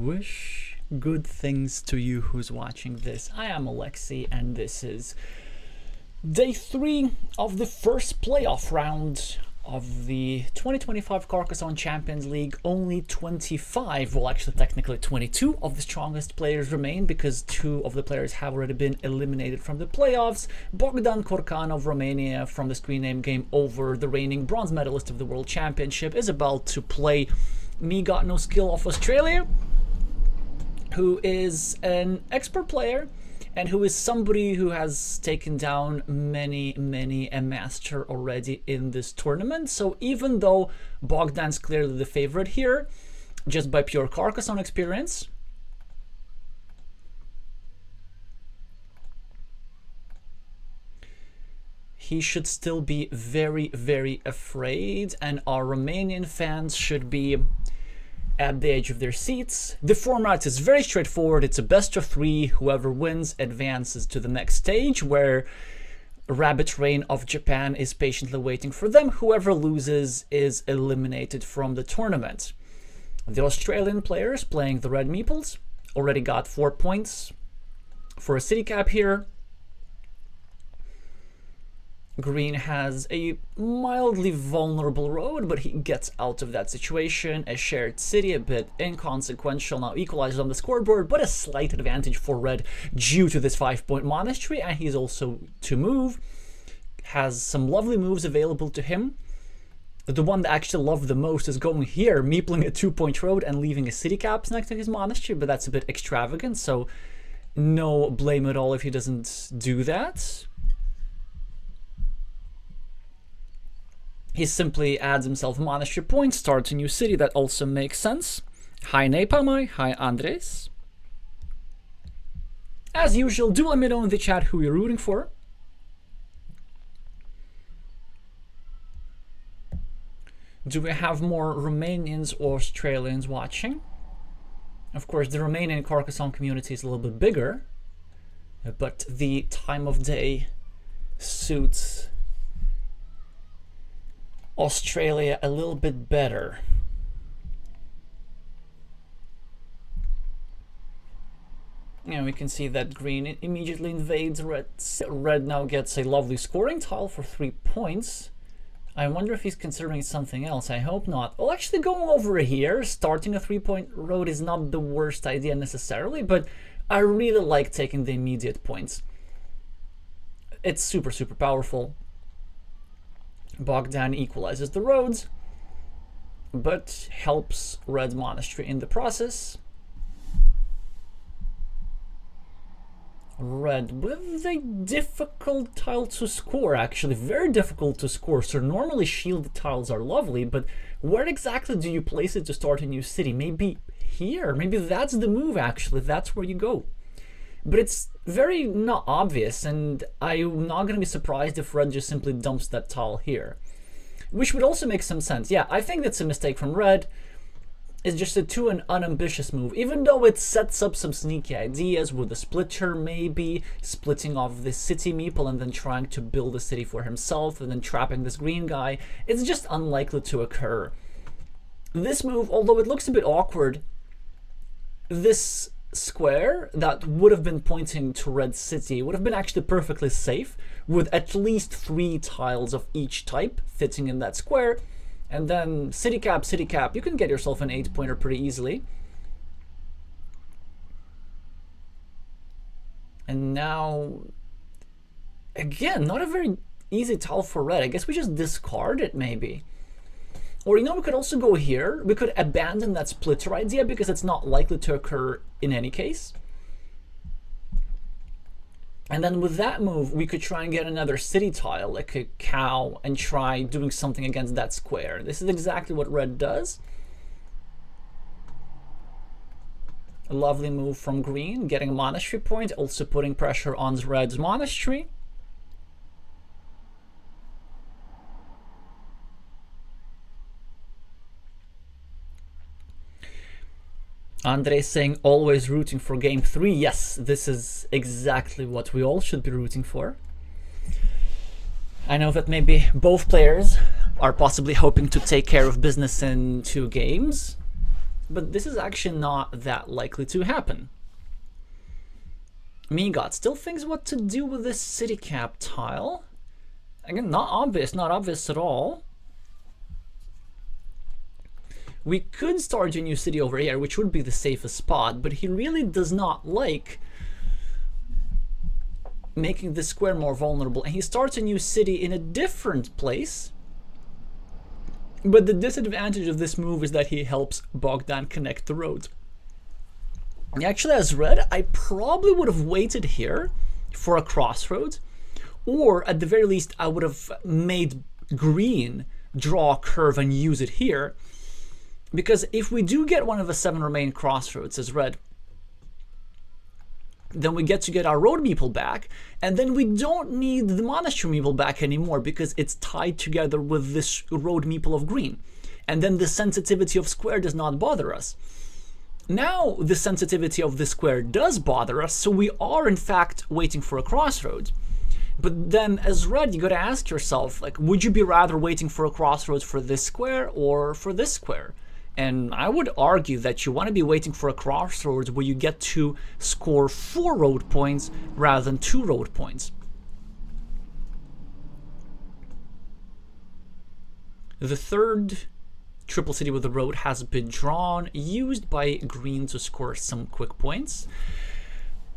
wish good things to you who's watching this. I am Alexey, and this is day 3 of the first playoff round of the 2025 Carcassonne Champions League. Only 25, well actually technically 22 of the strongest players remain, because 2 of the players have already been eliminated from the playoffs. Bogdan Korkan of Romania from the screen name Game Over, the reigning bronze medalist of the World Championship, is about to play Megot Noskill of Australia, who is an expert player and who is somebody who has taken down many a master already in this tournament. So even though Bogdan's clearly the favorite here, just by pure Carcassonne experience, he should still be very afraid, and our Romanian fans should be at the edge of their seats. The format is very straightforward. It's a best of 3. Whoever wins advances to the next stage, where RabbiRain of Japan is patiently waiting for them. Whoever loses is eliminated from the tournament. The Australian players playing the Red Meeples already got 4 points for a city cap here. Green has a mildly vulnerable road, but he gets out of that situation. A shared city, a bit inconsequential, now equalizes on the scoreboard, but a slight advantage for Red due to this 5-point monastery, and he's also to move. Has some lovely moves available to him. The one that I actually love the most is going here, meepling a 2-point road and leaving a city caps next to his monastery, but that's a bit extravagant, so no blame at all if he doesn't do that. He simply adds himself a monastery point, starts a new city. That also makes sense. Hi Nepamai, hi Andres. As usual, do let me know in the chat who you're rooting for. Do we have more Romanians or Australians watching? Of course, the Romanian Carcassonne community is a little bit bigger, but the time of day suits Australia a little bit better. Yeah, we can see that Green immediately invades Red. Red now gets a lovely scoring tile for 3 points. I wonder if he's considering something else. I hope not. Well, actually going over here, starting a 3-point road is not the worst idea necessarily, but I really like taking the immediate points. It's super powerful. Bogdan equalizes the roads, but helps Red Monastery in the process. Red with a difficult tile to score, actually, very difficult to score. So normally shielded tiles are lovely, but where exactly do you place it to start a new city? Maybe here, maybe that's the move actually, that's where you go. But it's very not obvious, and I'm not going to be surprised if Red just simply dumps that tile here. Which would also make some sense. Yeah, I think that's a mistake from Red. It's just a too unambitious move, even though it sets up some sneaky ideas with the splitter, maybe splitting off the city meeple and then trying to build a city for himself and then trapping this green guy. It's just unlikely to occur. This move, although it looks a bit awkward, this square that would have been pointing to Red City would have been actually perfectly safe, with at least 3 tiles of each type fitting in that square, and then city cap, you can get yourself an 8-pointer pretty easily. And now, again, not a very easy tile for Red. I guess we just discard it maybe. Or, you know, we could also go here. We could abandon that splitter idea because it's not likely to occur in any case. And then with that move, we could try and get another city tile, like a cow, and try doing something against that square. This is exactly what Red does. A lovely move from Green, getting a monastery point, also putting pressure on Red's monastery. Andre saying always rooting for game 3. Yes, this is exactly what we all should be rooting for. I know that maybe both players are possibly hoping to take care of business in 2 games. but this is actually not that likely to happen. Megot still thinks what to do with this city cap tile. Again, not obvious at all. We could start a new city over here, which would be the safest spot, but he really does not like making this square more vulnerable, and he starts a new city in a different place. But the disadvantage of this move is that he helps Bogdan connect the road. Actually, as red, I probably would have waited here for a crossroads, or at the very least, I would have made green draw a curve and use it here. Because if we do get one of the 7 remaining crossroads as red, then we get to get our road meeple back, and then we don't need the monastery meeple back anymore because it's tied together with this road meeple of green. And then the sensitivity of square does not bother us. Now the sensitivity of the square does bother us, so we are in fact waiting for a crossroads. But then as red, you gotta ask yourself, like, would you be rather waiting for a crossroads for this square or for this square? And I would argue that you want to be waiting for a crossroads where you get to score 4 road points rather than 2 road points. The third triple city with the road has been drawn, used by green to score some quick points.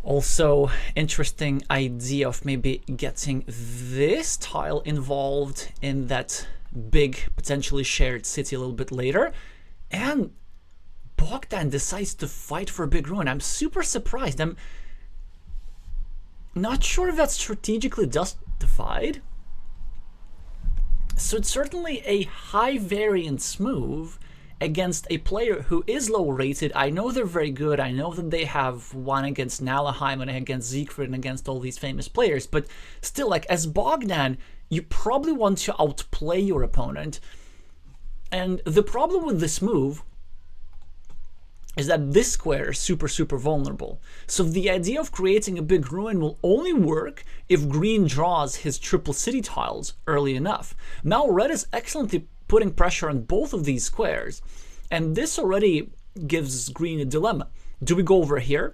Also, interesting idea of maybe getting this tile involved in that big, potentially shared city a little bit later. And Bogdan decides to fight for a big ruin. I'm super surprised. I'm not sure if that's strategically justified. So it's certainly a high variance move against a player who is low rated. I know they're very good. I know that they have won against Nalaheim and against Siegfried and against all these famous players. But still, like, as Bogdan, you probably want to outplay your opponent. And the problem with this move is that this square is super vulnerable. So the idea of creating a big ruin will only work if green draws his triple city tiles early enough. Now red is excellently putting pressure on both of these squares, and this already gives green a dilemma. Do we go over here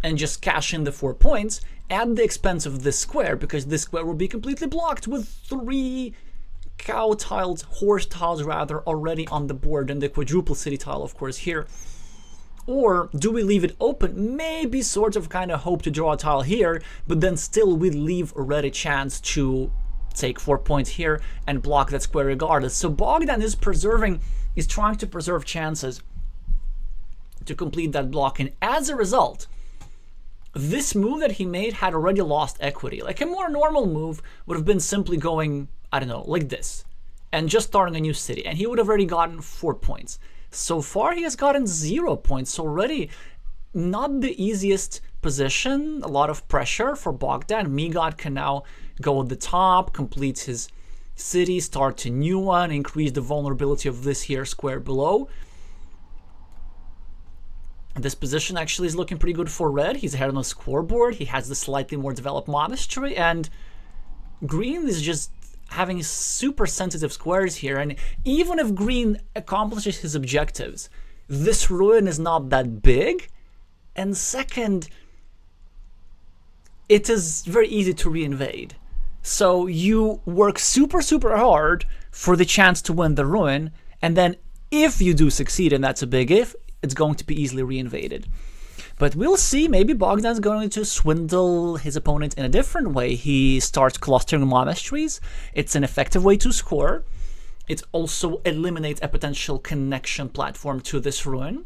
and just cash in the 4 points at the expense of this square, because this square will be completely blocked with 3 cow tiles, horse tiles rather, already on the board, and the quadruple city tile, of course, here? Or do we leave it open, maybe sort of kind of hope to draw a tile here, but then still we leave red a chance to take 4 points here and block that square regardless? So Bogdan is trying to preserve chances to complete that block, and as a result, this move that he made had already lost equity. Like, a more normal move would have been simply going, I don't know, like this, and just starting a new city, and he would have already gotten 4 points. So far, he has gotten 0 points already. Not the easiest position, a lot of pressure for Bogdan. Megot can now go at the top, complete his city, start a new one, increase the vulnerability of this here square below. This position actually is looking pretty good for red. He's ahead on the scoreboard. He has the slightly more developed monastery, and green is just having super sensitive squares here. And even if green accomplishes his objectives, this ruin is not that big. And second, it is very easy to reinvade. So you work super hard for the chance to win the ruin, and then if you do succeed, and that's a big if, it's going to be easily reinvaded. But we'll see. Maybe Bogdan's going to swindle his opponent in a different way. He starts clustering monasteries. It's an effective way to score. It also eliminates a potential connection platform to this ruin.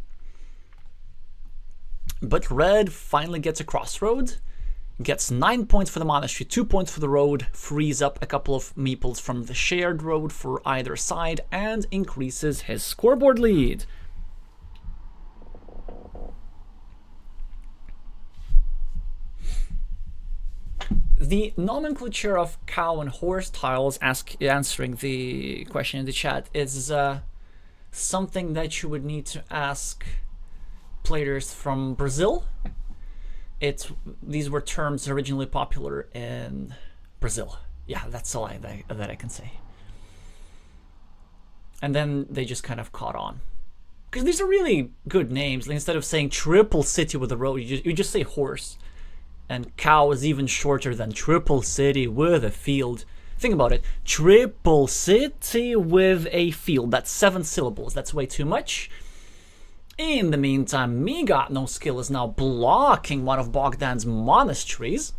But red finally gets a crossroad, gets 9 points for the monastery, 2 points for the road, frees up a couple of meeples from the shared road for either side, and increases his scoreboard lead. The nomenclature of cow and horse tiles, answering the question in the chat, is something that you would need to ask players from Brazil. These were terms originally popular in Brazil. Yeah, that's all that I can say. And then they just kind of caught on. Because these are really good names. Like, instead of saying triple city with a road, you just say horse. And cow is even shorter than triple city with a field. Think about it. Triple city with a field. That's 7 syllables. That's way too much. In the meantime, Megot Noskill is now blocking one of Bogdan's monasteries.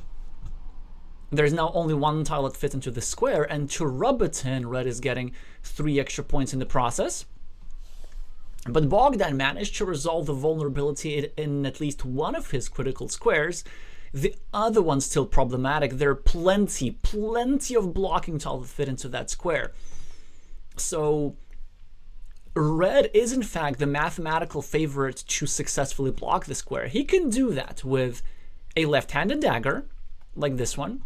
There's now only one tile that fits into the square, and to rub it in, red is getting 3 extra points in the process. But Bogdan managed to resolve the vulnerability in at least one of his critical squares. The other one's still problematic. There are plenty of blocking tiles that fit into that square. So red is in fact the mathematical favorite to successfully block the square. He can do that with a left-handed dagger, like this one.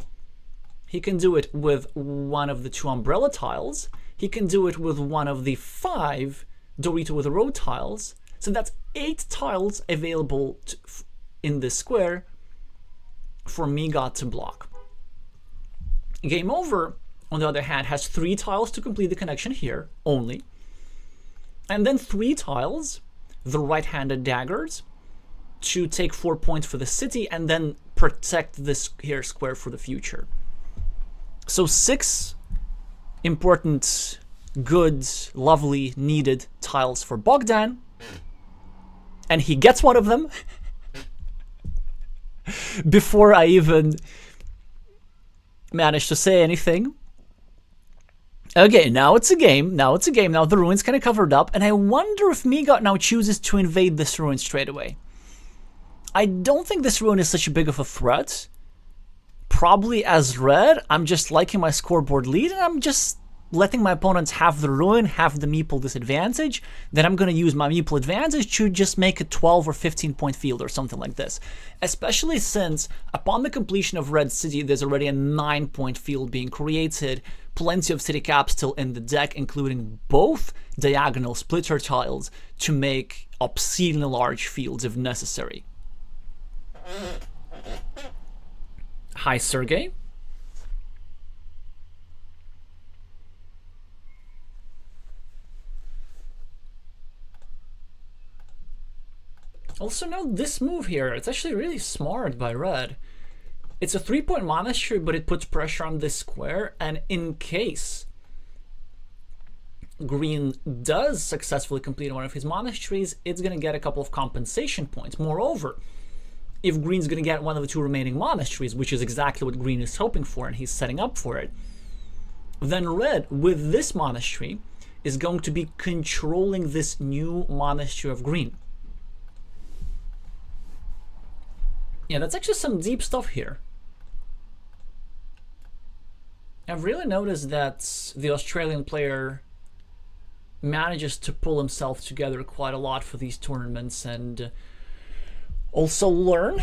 He can do it with one of the 2 umbrella tiles. He can do it with one of the 5 Dorito with a road tiles. So that's 8 tiles available in this square for Megot to block. Game Over, on the other hand, has 3 tiles to complete the connection here only. And then 3 tiles, the right-handed daggers, to take 4 points for the city and then protect this here square for the future. So 6 important, good, lovely, needed tiles for Bogdan. And he gets one of them before I even managed to say anything. Okay, now it's a game. Now the ruin's kind of covered up. And I wonder if Megot now chooses to invade this ruin straight away. I don't think this ruin is such a big of a threat. Probably as red, I'm just liking my scoreboard lead, and I'm just letting my opponents have the ruin, have the meeple disadvantage. Then I'm going to use my meeple advantage to just make a 12 or 15 point field or something like this. Especially since upon the completion of red city, there's already a 9 point field being created. Plenty of city caps still in the deck, including both diagonal splitter tiles to make obscenely large fields if necessary. Hi, Sergey. Also note this move here. It's actually really smart by red. It's a 3-point monastery, but it puts pressure on this square, and in case green does successfully complete one of his monasteries, it's going to get a couple of compensation points. Moreover, if green's going to get one of the 2 remaining monasteries, which is exactly what green is hoping for, and he's setting up for it, then red, with this monastery, is going to be controlling this new monastery of green. Yeah, that's actually some deep stuff here. I've really noticed that the Australian player manages to pull himself together quite a lot for these tournaments and also learn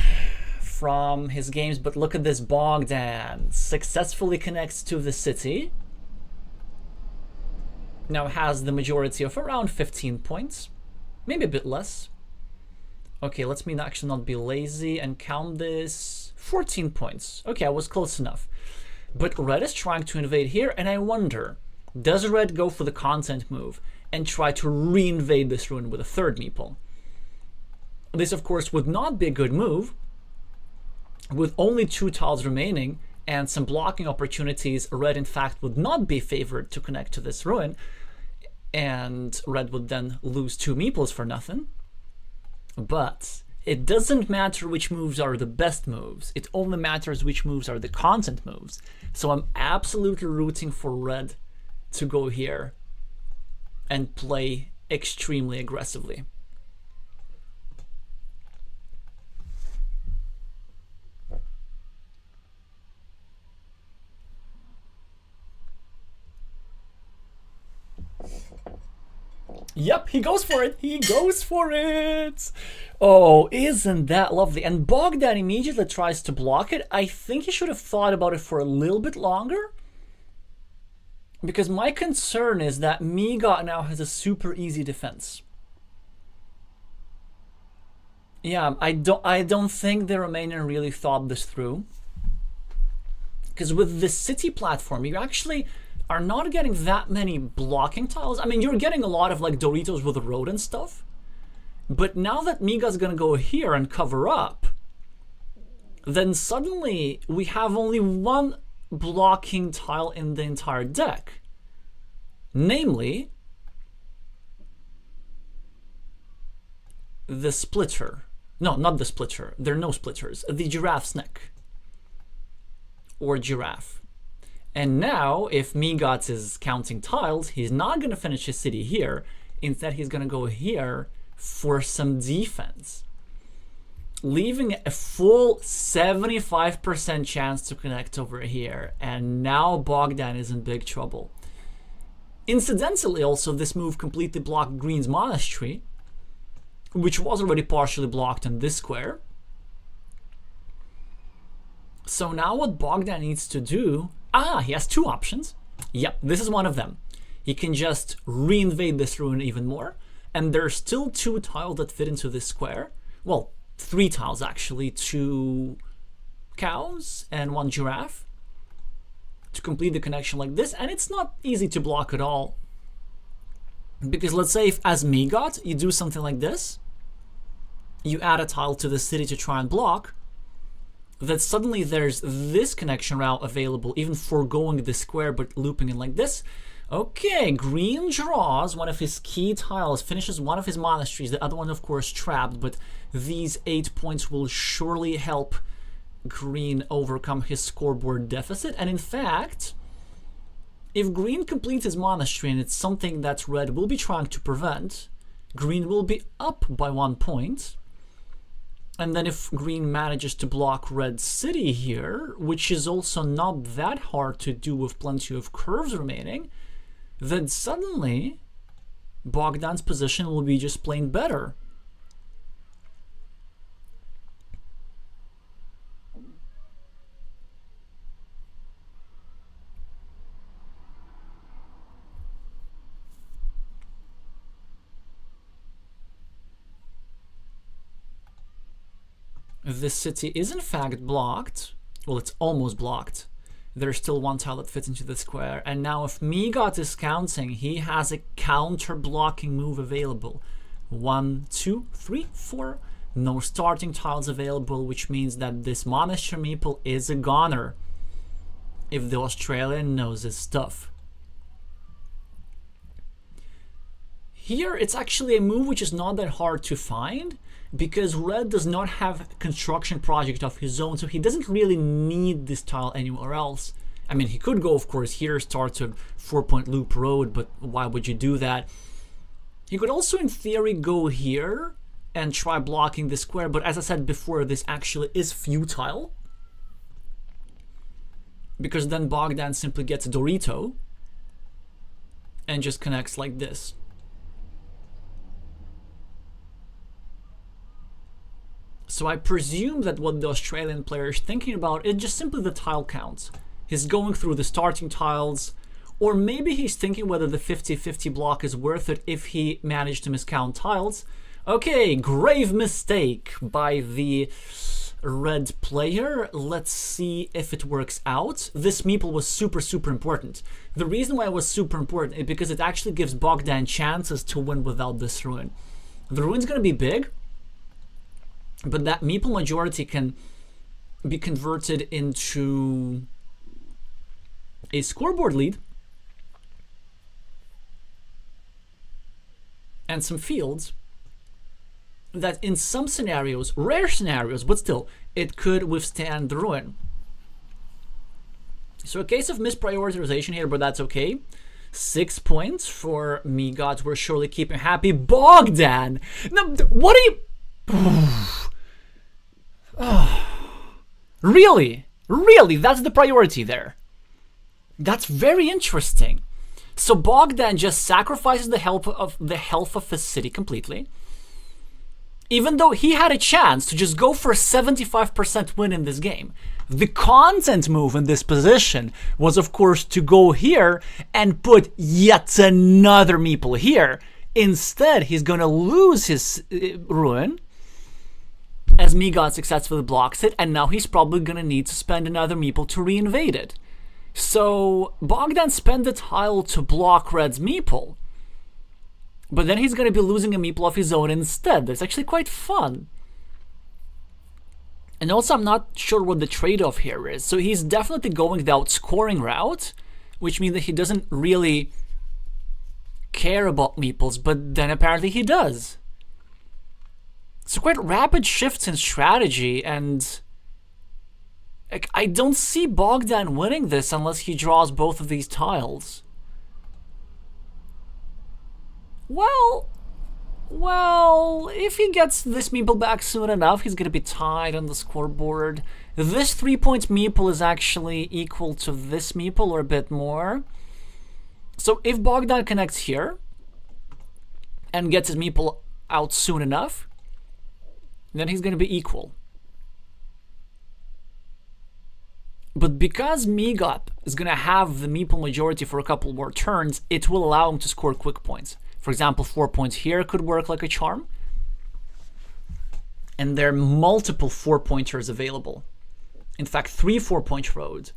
from his games. But look at this, Bogdan successfully connects to the city. Now has the majority of around 15 points, maybe a bit less. Okay, let's actually not be lazy and count this. 14 points. Okay, I was close enough. But red is trying to invade here, and I wonder, does red go for the content move and try to re-invade this ruin with a 3rd meeple? This, of course, would not be a good move. With only 2 tiles remaining and some blocking opportunities, red, in fact, would not be favored to connect to this ruin, and red would then lose 2 meeples for nothing. But it doesn't matter which moves are the best moves. It only matters which moves are the content moves. So I'm absolutely rooting for red to go here and play extremely aggressively. Yep, he goes for it. He goes for it. Oh, isn't that lovely? And Bogdan immediately tries to block it. I think he should have thought about it for a little bit longer. Because my concern is that Megot now has a super easy defense. Yeah, I don't think the Romanian really thought this through. Because with the city platform, you actually are not getting that many blocking tiles. I mean, you're getting a lot of like Doritos with a road and stuff, But now that Megot's gonna go here and cover up, then suddenly we have only one blocking tile in the entire deck. Namely, the splitter. No, not the splitter. There are no splitters. The giraffe's neck. Or giraffe. And now, if Megot is counting tiles, he's not going to finish his city here. Instead, he's going to go here for some defense, leaving a full 75% chance to connect over here. And now Bogdan is in big trouble. Incidentally, also, this move completely blocked Green's monastery, which was already partially blocked in this square. So now what Bogdan needs to do... he has two options. Yep, this is one of them. He can just reinvade this ruin even more. And there's still two tiles that fit into this square. Well, three tiles actually. Two cows and one giraffe to complete the connection like this. And it's not easy to block at all. Because let's say if as Megot you do something like this, you add a tile to the city to try and block, that suddenly there's this connection route available, even foregoing the square but looping it like this. Okay, Green draws one of his key tiles, finishes one of his monasteries, the other one of course trapped, but these 8 points will surely help Green overcome his scoreboard deficit. And in fact, if Green completes his monastery, and it's something that Red will be trying to prevent, Green will be up by 1 point. And then if Green manages to block Red's city here, which is also not that hard to do with plenty of curves remaining, then suddenly Bogdan's position will be just plain better. This city is in fact blocked. Well, it's almost blocked. There's still one tile that fits into the square. And now if Megot is counting, he has a counter-blocking move available. 1, 2, 3, 4. No starting tiles available, which means that this monastery meeple is a goner if the Australian knows his stuff. Here, it's actually a move which is not that hard to find, because Red does not have a construction project of his own, so he doesn't really need this tile anywhere else. I mean, he could go, of course, here, start a 4-point loop road, but why would you do that? He could also, in theory, go here and try blocking the square, but as I said before, this actually is futile, because then Bogdan simply gets a Dorito and just connects like this. So I presume that what the Australian player is thinking about is just simply the tile count. He's going through the starting tiles, or maybe he's thinking whether the 50-50 block is worth it if he managed to miscount tiles. Okay, grave mistake by the red player. Let's see if it works out. This meeple was super important. The reason why it was super important is because it actually gives Bogdan chances to win without this ruin. The ruin's going to be big, but that meeple majority can be converted into a scoreboard lead and some fields that in some scenarios, rare scenarios, but still, it could withstand the ruin. So a case of misprioritization here, but that's okay. 6 points for Megot. We're surely keeping happy. Bogdan! No, what are you... Really? Really? That's the priority there. That's very interesting. So Bogdan just sacrifices the health of his city completely, even though he had a chance to just go for a 75% win in this game. The content move in this position was, of course, to go here and put yet another meeple here. Instead, he's going to lose his ruin, as Megot successfully blocks it, and now he's probably going to need to spend another meeple to reinvade it. So Bogdan spent the tile to block Red's meeple, But then he's going to be losing a meeple of his own instead. That's actually quite fun. And also, I'm not sure what the trade-off here is. So he's definitely going the outscoring route, which means that he doesn't really care about meeples, but then apparently he does. So quite rapid shifts in strategy, and I don't see Bogdan winning this unless he draws both of these tiles. Well, if he gets this meeple back soon enough, he's going to be tied on the scoreboard. This 3-point meeple is actually equal to this meeple or a bit more. So if Bogdan connects here and gets his meeple out soon enough, then he's going to be equal. But because Megot is going to have the meeple majority for a couple more turns, it will allow him to score quick points. For example, 4 points here could work like a charm. And there are multiple 4-pointers available. In fact, 3 4-point roads.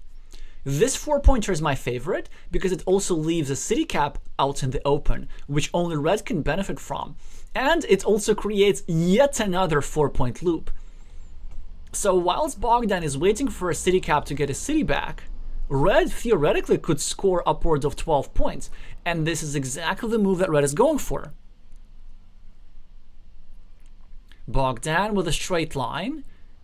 This 4-pointer is my favorite because it also leaves a city cap out in the open, which only red can benefit from. And it also creates yet another 4-point loop. So whilst Bogdan is waiting for a city cap to get his city back, red theoretically could score upwards of 12 points. And this is exactly the move that red is going for. Bogdan with a straight line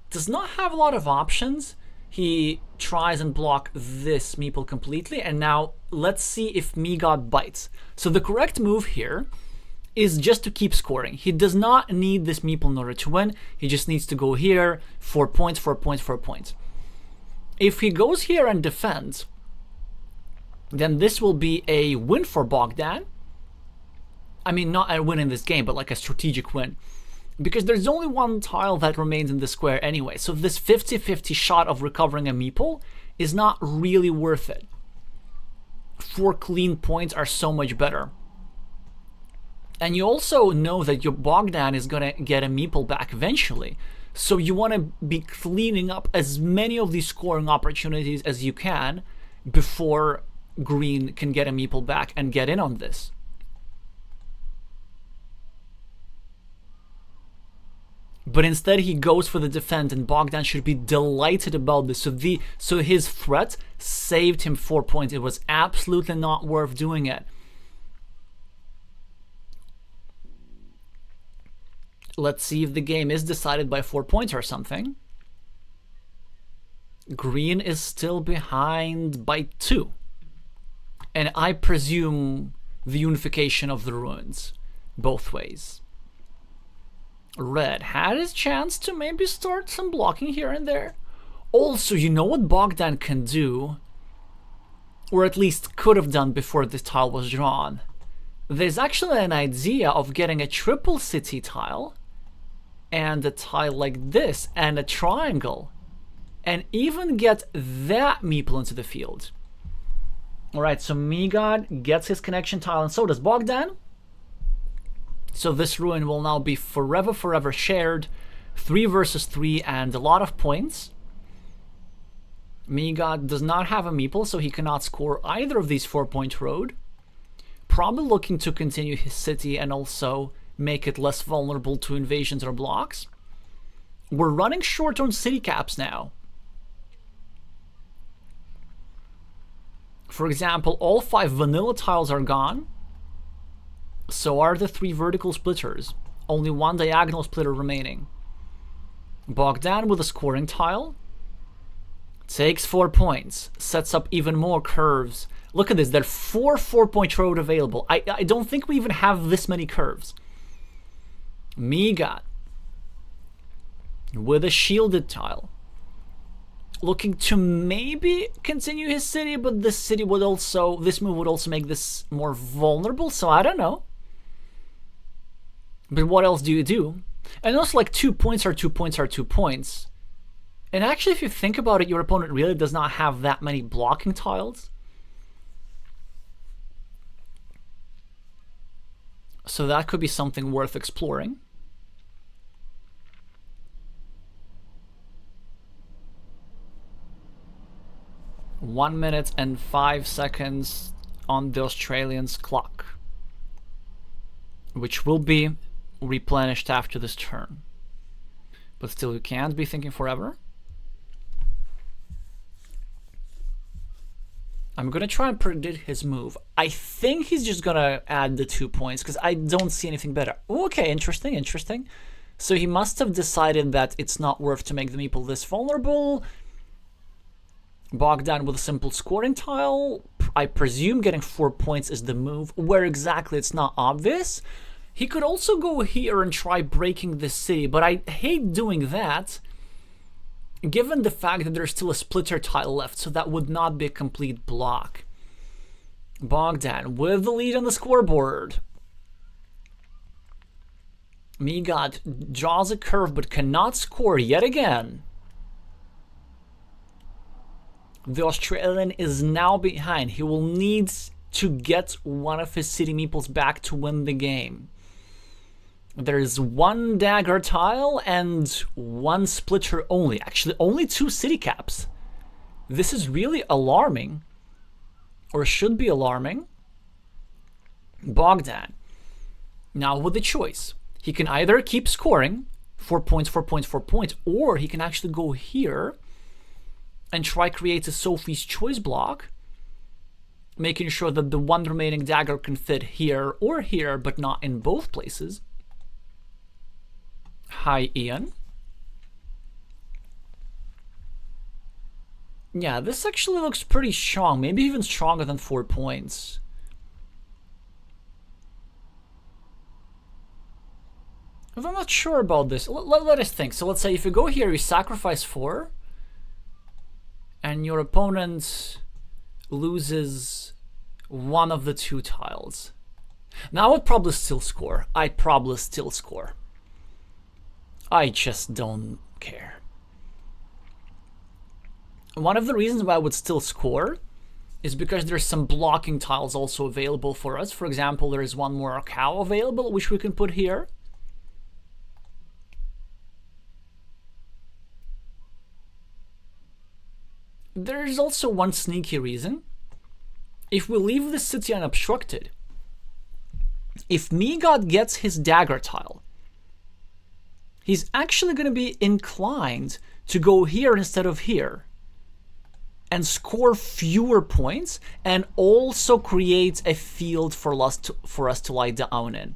does not have a lot of options. He tries and block this meeple completely, and now let's see if Megot bites. So the correct move here is just to keep scoring. He does not need this meeple in order to win. He just needs to go here, 4 points, 4 points, 4 points. If he goes here and defends, then this will be a win for Bogdan. I mean, not a win in this game, but like a strategic win. Because there's only one tile that remains in the square anyway. So this 50-50 shot of recovering a meeple is not really worth it. 4 clean points are so much better. And you also know that your Bogdan is going to get a meeple back eventually. So you want to be cleaning up as many of these scoring opportunities as you can before green can get a meeple back and get in on this. But instead he goes for the defend, and Bogdan should be delighted about this. So his threat saved him 4 points. It was absolutely not worth doing it. Let's see if the game is decided by 4 points or something. Green is still behind by 2. And I presume the unification of the ruins both ways. Red had his chance to maybe start some blocking here and there. Also, you know what Bogdan can do, or at least could have done before this tile was drawn? There's actually an idea of getting a triple city tile and a tile like this and a triangle, and even get that meeple into the field. Alright, so Megot gets his connection tile, and so does Bogdan. So this ruin will now be forever shared. 3 versus 3 and a lot of points. Megot does not have a meeple, so he cannot score either of these 4-point road. Probably looking to continue his city and also make it less vulnerable to invasions or blocks. We're running short on city caps now. For example, all 5 vanilla tiles are gone. So are the 3 vertical splitters. Only 1 diagonal splitter remaining. Bogdan with a scoring tile. Takes 4 points. Sets up even more curves. Look at this. There are 4 4-point road available. I don't think we even have this many curves. Megot with a shielded tile. Looking to maybe continue his city, but this city would also, this move would also make this more vulnerable, so I don't know. But what else do you do? And also, like, 2 points are 2 points are 2 points. And actually, if you think about it, your opponent really does not have that many blocking tiles. So that could be something worth exploring. One minute and 5 seconds on the Australians' clock. which will be replenished after this turn. But still, you can't be thinking forever. I'm gonna try and predict his move. I think he's just gonna add the 2 points because I don't see anything better. Okay, interesting, interesting. So he must have decided that it's not worth to make the meeple this vulnerable. Bogdan with a simple scoring tile. I presume getting 4 points is the move. Where exactly, it's not obvious. He could also go here and try breaking this city, but I hate doing that, given the fact that there's still a splitter tile left, so that would not be a complete block. Bogdan with the lead on the scoreboard. Megot draws a curve but cannot score yet again. The Australian is now behind. He will need to get one of his city meeples back to win the game. There's one dagger tile and one splitter only. Actually, only 2 city caps. This is really alarming, or should be alarming. Bogdan, now with the choice. He can either keep scoring, 4 points, 4 points, 4 points, or he can actually go here and try create a Sophie's Choice block, making sure that the one remaining dagger can fit here or here, but not in both places. Hi, Ian. Yeah, this actually looks pretty strong, maybe even stronger than 4 points. But I'm not sure about this. Let us think. So let's say if you go here, you sacrifice 4, and your opponent loses one of the 2 tiles. Now I would probably still score. I'd probably still score. I just don't care. One of the reasons why I would still score is because there's some blocking tiles also available for us. For example, there is one more cow available, which we can put here. There's also one sneaky reason. If we leave the city unobstructed, if Megot gets his dagger tile, he's actually going to be inclined to go here instead of here and score fewer points and also create a field for us to lie down in.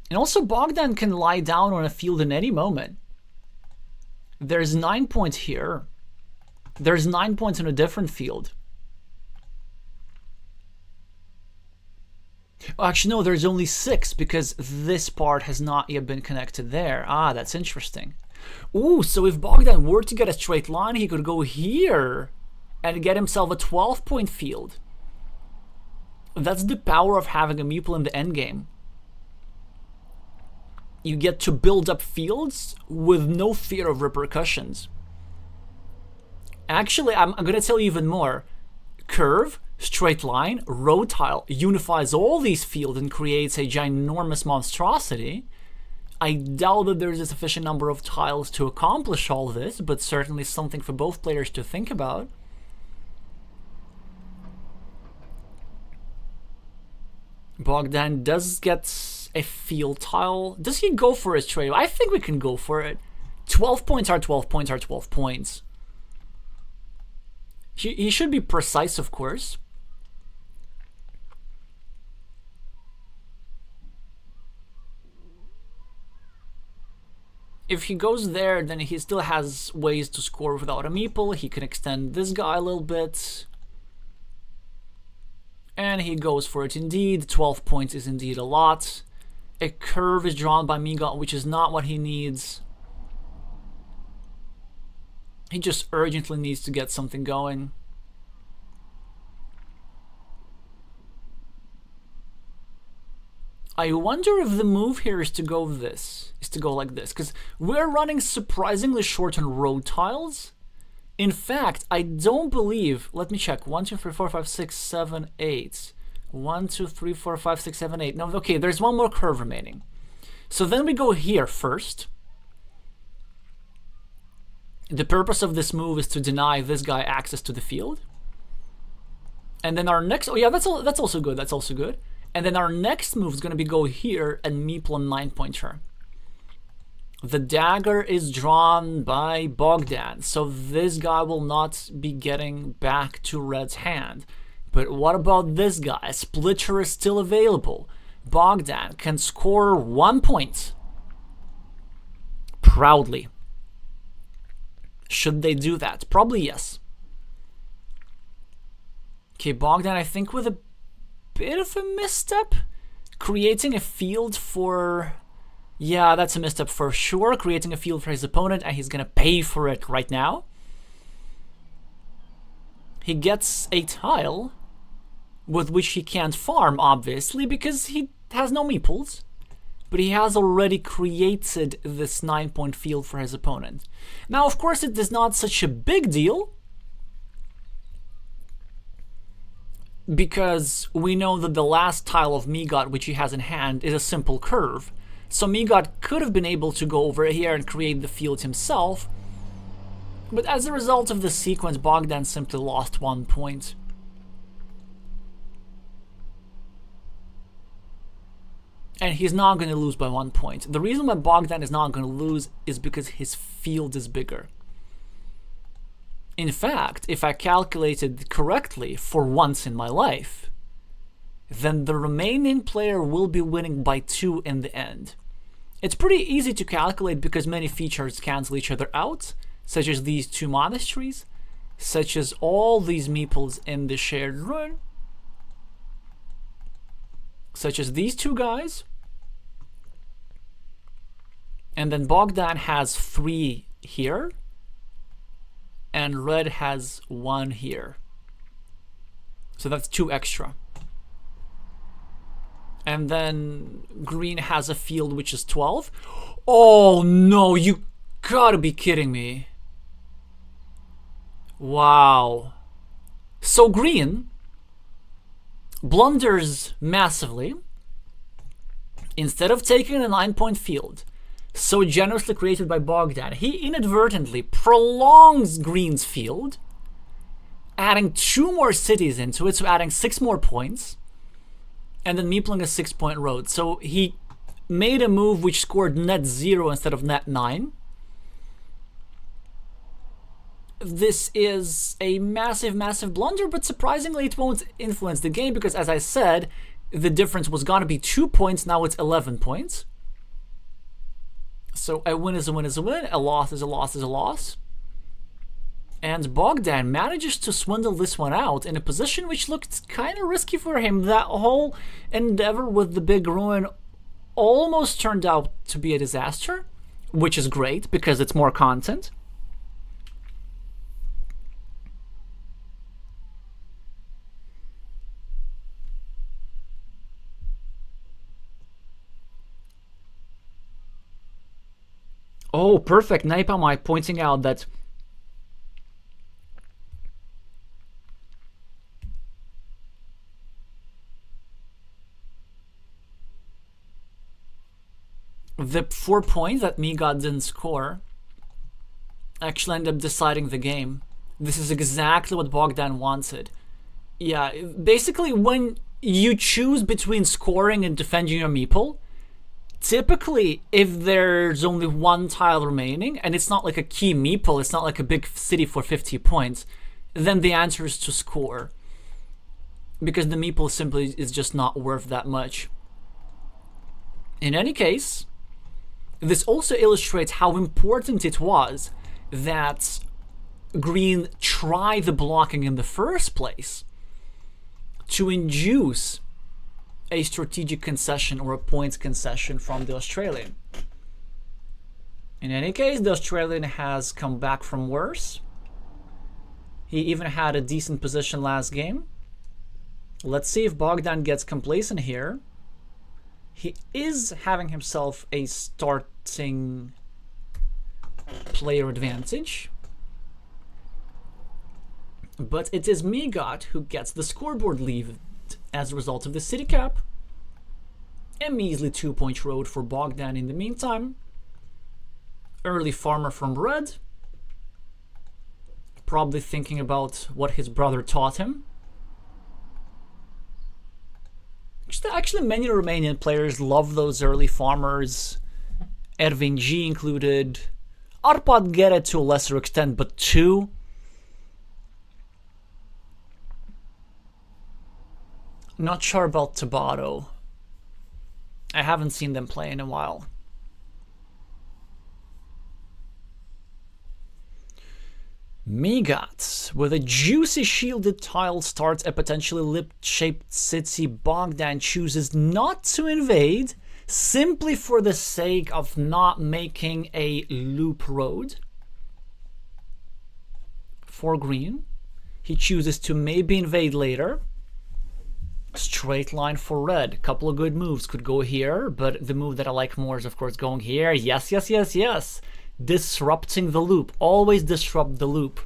And also Bogdan can lie down on a field in any moment. There's 9 points here. There's 9 points on a different field. Actually, no, there's only 6 because this part has not yet been connected there. Ah, that's interesting. Ooh, so if Bogdan were to get a straight line, he could go here and get himself a 12-point field. That's the power of having a meeple in the endgame. You get to build up fields with no fear of repercussions. Actually, I'm going to tell you even more. Curve, straight line, row tile unifies all these fields and creates a ginormous monstrosity. I doubt that there's a sufficient number of tiles to accomplish all this, but certainly something for both players to think about. Bogdan does get a field tile. Does he go for his trade? I think we can go for it. 12 points are 12 points are 12 points. He should be precise, of course. If he goes there, then he still has ways to score without a meeple. He can extend this guy a little bit. And he goes for it indeed. 12 points is indeed a lot. A curve is drawn by Megot, which is not what he needs. He just urgently needs to get something going. I wonder if the move here is to go like this, because we're running surprisingly short on road tiles. In fact, I don't believe, let me check, 1, 2, 3, 4, 5, 6, 7, 8. 1, 2, 3, 4, 5, 6, 7, 8. No, okay, there's one more curve remaining. So then we go here first. The purpose of this move is to deny this guy access to the field. And then our next, oh yeah, that's also good. That's also good. And then our next move is going to be go here and meeple a 9-pointer. The dagger is drawn by Bogdan, so this guy will not be getting back to Red's hand. But what about this guy? Splitter is still available. Bogdan can score 1 point. Proudly. Should they do that? Probably yes. Okay, Bogdan, I think with a bit of a misstep, creating a field for... Yeah, that's a misstep for sure, creating a field for his opponent, and he's gonna pay for it right now. He gets a tile, with which he can't farm, obviously, because he has no meeples. But he has already created this 9-point field for his opponent. Now, of course, it is not such a big deal, because we know that the last tile of Megot, which he has in hand, is a simple curve. So Megot could have been able to go over here and create the field himself. But as a result of the sequence, Bogdan simply lost 1 point. And he's not going to lose by 1 point. The reason why Bogdan is not going to lose is because his field is bigger. In fact, if I calculated correctly for once in my life, then the remaining player will be winning by 2 in the end. It's pretty easy to calculate because many features cancel each other out, such as these 2 monasteries, such as all these meeples in the shared ruin, such as these 2 guys, and then Bogdan has 3 here, and Red has 1 here. So that's 2 extra. And then Green has a field which is 12. Oh no, you gotta be kidding me. Wow. So Green blunders massively. Instead of taking a 9-point field, so generously created by Bogdan, he inadvertently prolongs Green's field, adding 2 more cities into it, so adding 6 more points, and then meepling a 6-point road. So he made a move which scored net 0 instead of net 9. This is a massive, massive blunder, but surprisingly it won't influence the game because, as I said, the difference was gonna be 2 points, now it's 11 points. So a win is a win is a win, a loss is a loss is a loss. And Bogdan manages to swindle this one out in a position which looked kind of risky for him. That whole endeavor with the big ruin almost turned out to be a disaster, which is great because it's more content. Oh, perfect. Naipamai pointing out that the 4 points that Megot didn't score actually ended up deciding the game. This is exactly what Bogdan wanted. Yeah, basically when you choose between scoring and defending your meeple, typically, if there's only 1 tile remaining, and it's not like a key meeple, it's not like a big city for 50 points, then the answer is to score. Because the meeple simply is just not worth that much. In any case, this also illustrates how important it was that Green try the blocking in the first place to induce a strategic concession or a points concession from the Australian. In any case, the Australian has come back from worse. He even had a decent position last game. Let's see if Bogdan gets complacent here. He is having himself a starting player advantage. But it is Megot who gets the scoreboard lead as a result of the city cap. A measly 2-point road for Bogdan in the meantime. Early farmer from Red. Probably thinking about what his brother taught him. Actually, many Romanian players love those early farmers, Ervin G included. Arpad get it to a lesser extent, but 2? Not sure about Tabado. I haven't seen them play in a while. Megot, with a juicy shielded tile, starts a potentially lip-shaped city. Bogdan chooses not to invade, simply for the sake of not making a loop road. For green, he chooses to maybe invade later. Straight line for red. A couple of good moves could go here, but the move that I like more is, of course, going here. Yes, yes, yes, yes. Disrupting the loop. Always disrupt the loop.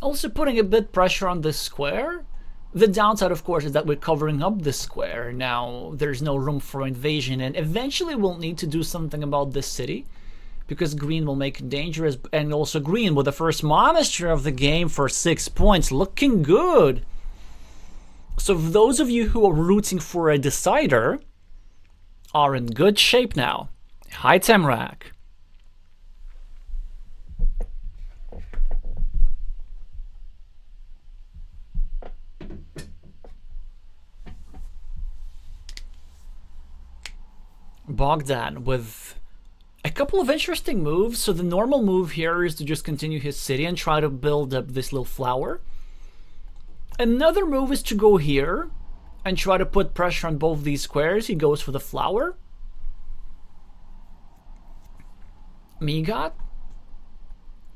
Also putting a bit pressure on this square. The downside, of course, is that we're covering up this square. Now, there's no room for invasion, and eventually we'll need to do something about this city, because green will make it dangerous. And also green with the first monastery of the game for 6 points. Looking good. So those of you who are rooting for a decider are in good shape now. Hi, Temrak. Bogdan with a couple of interesting moves. So the normal move here is to just continue his city and try to build up this little flower. Another move is to go here and try to put pressure on both these squares. He goes for the flower. Megot,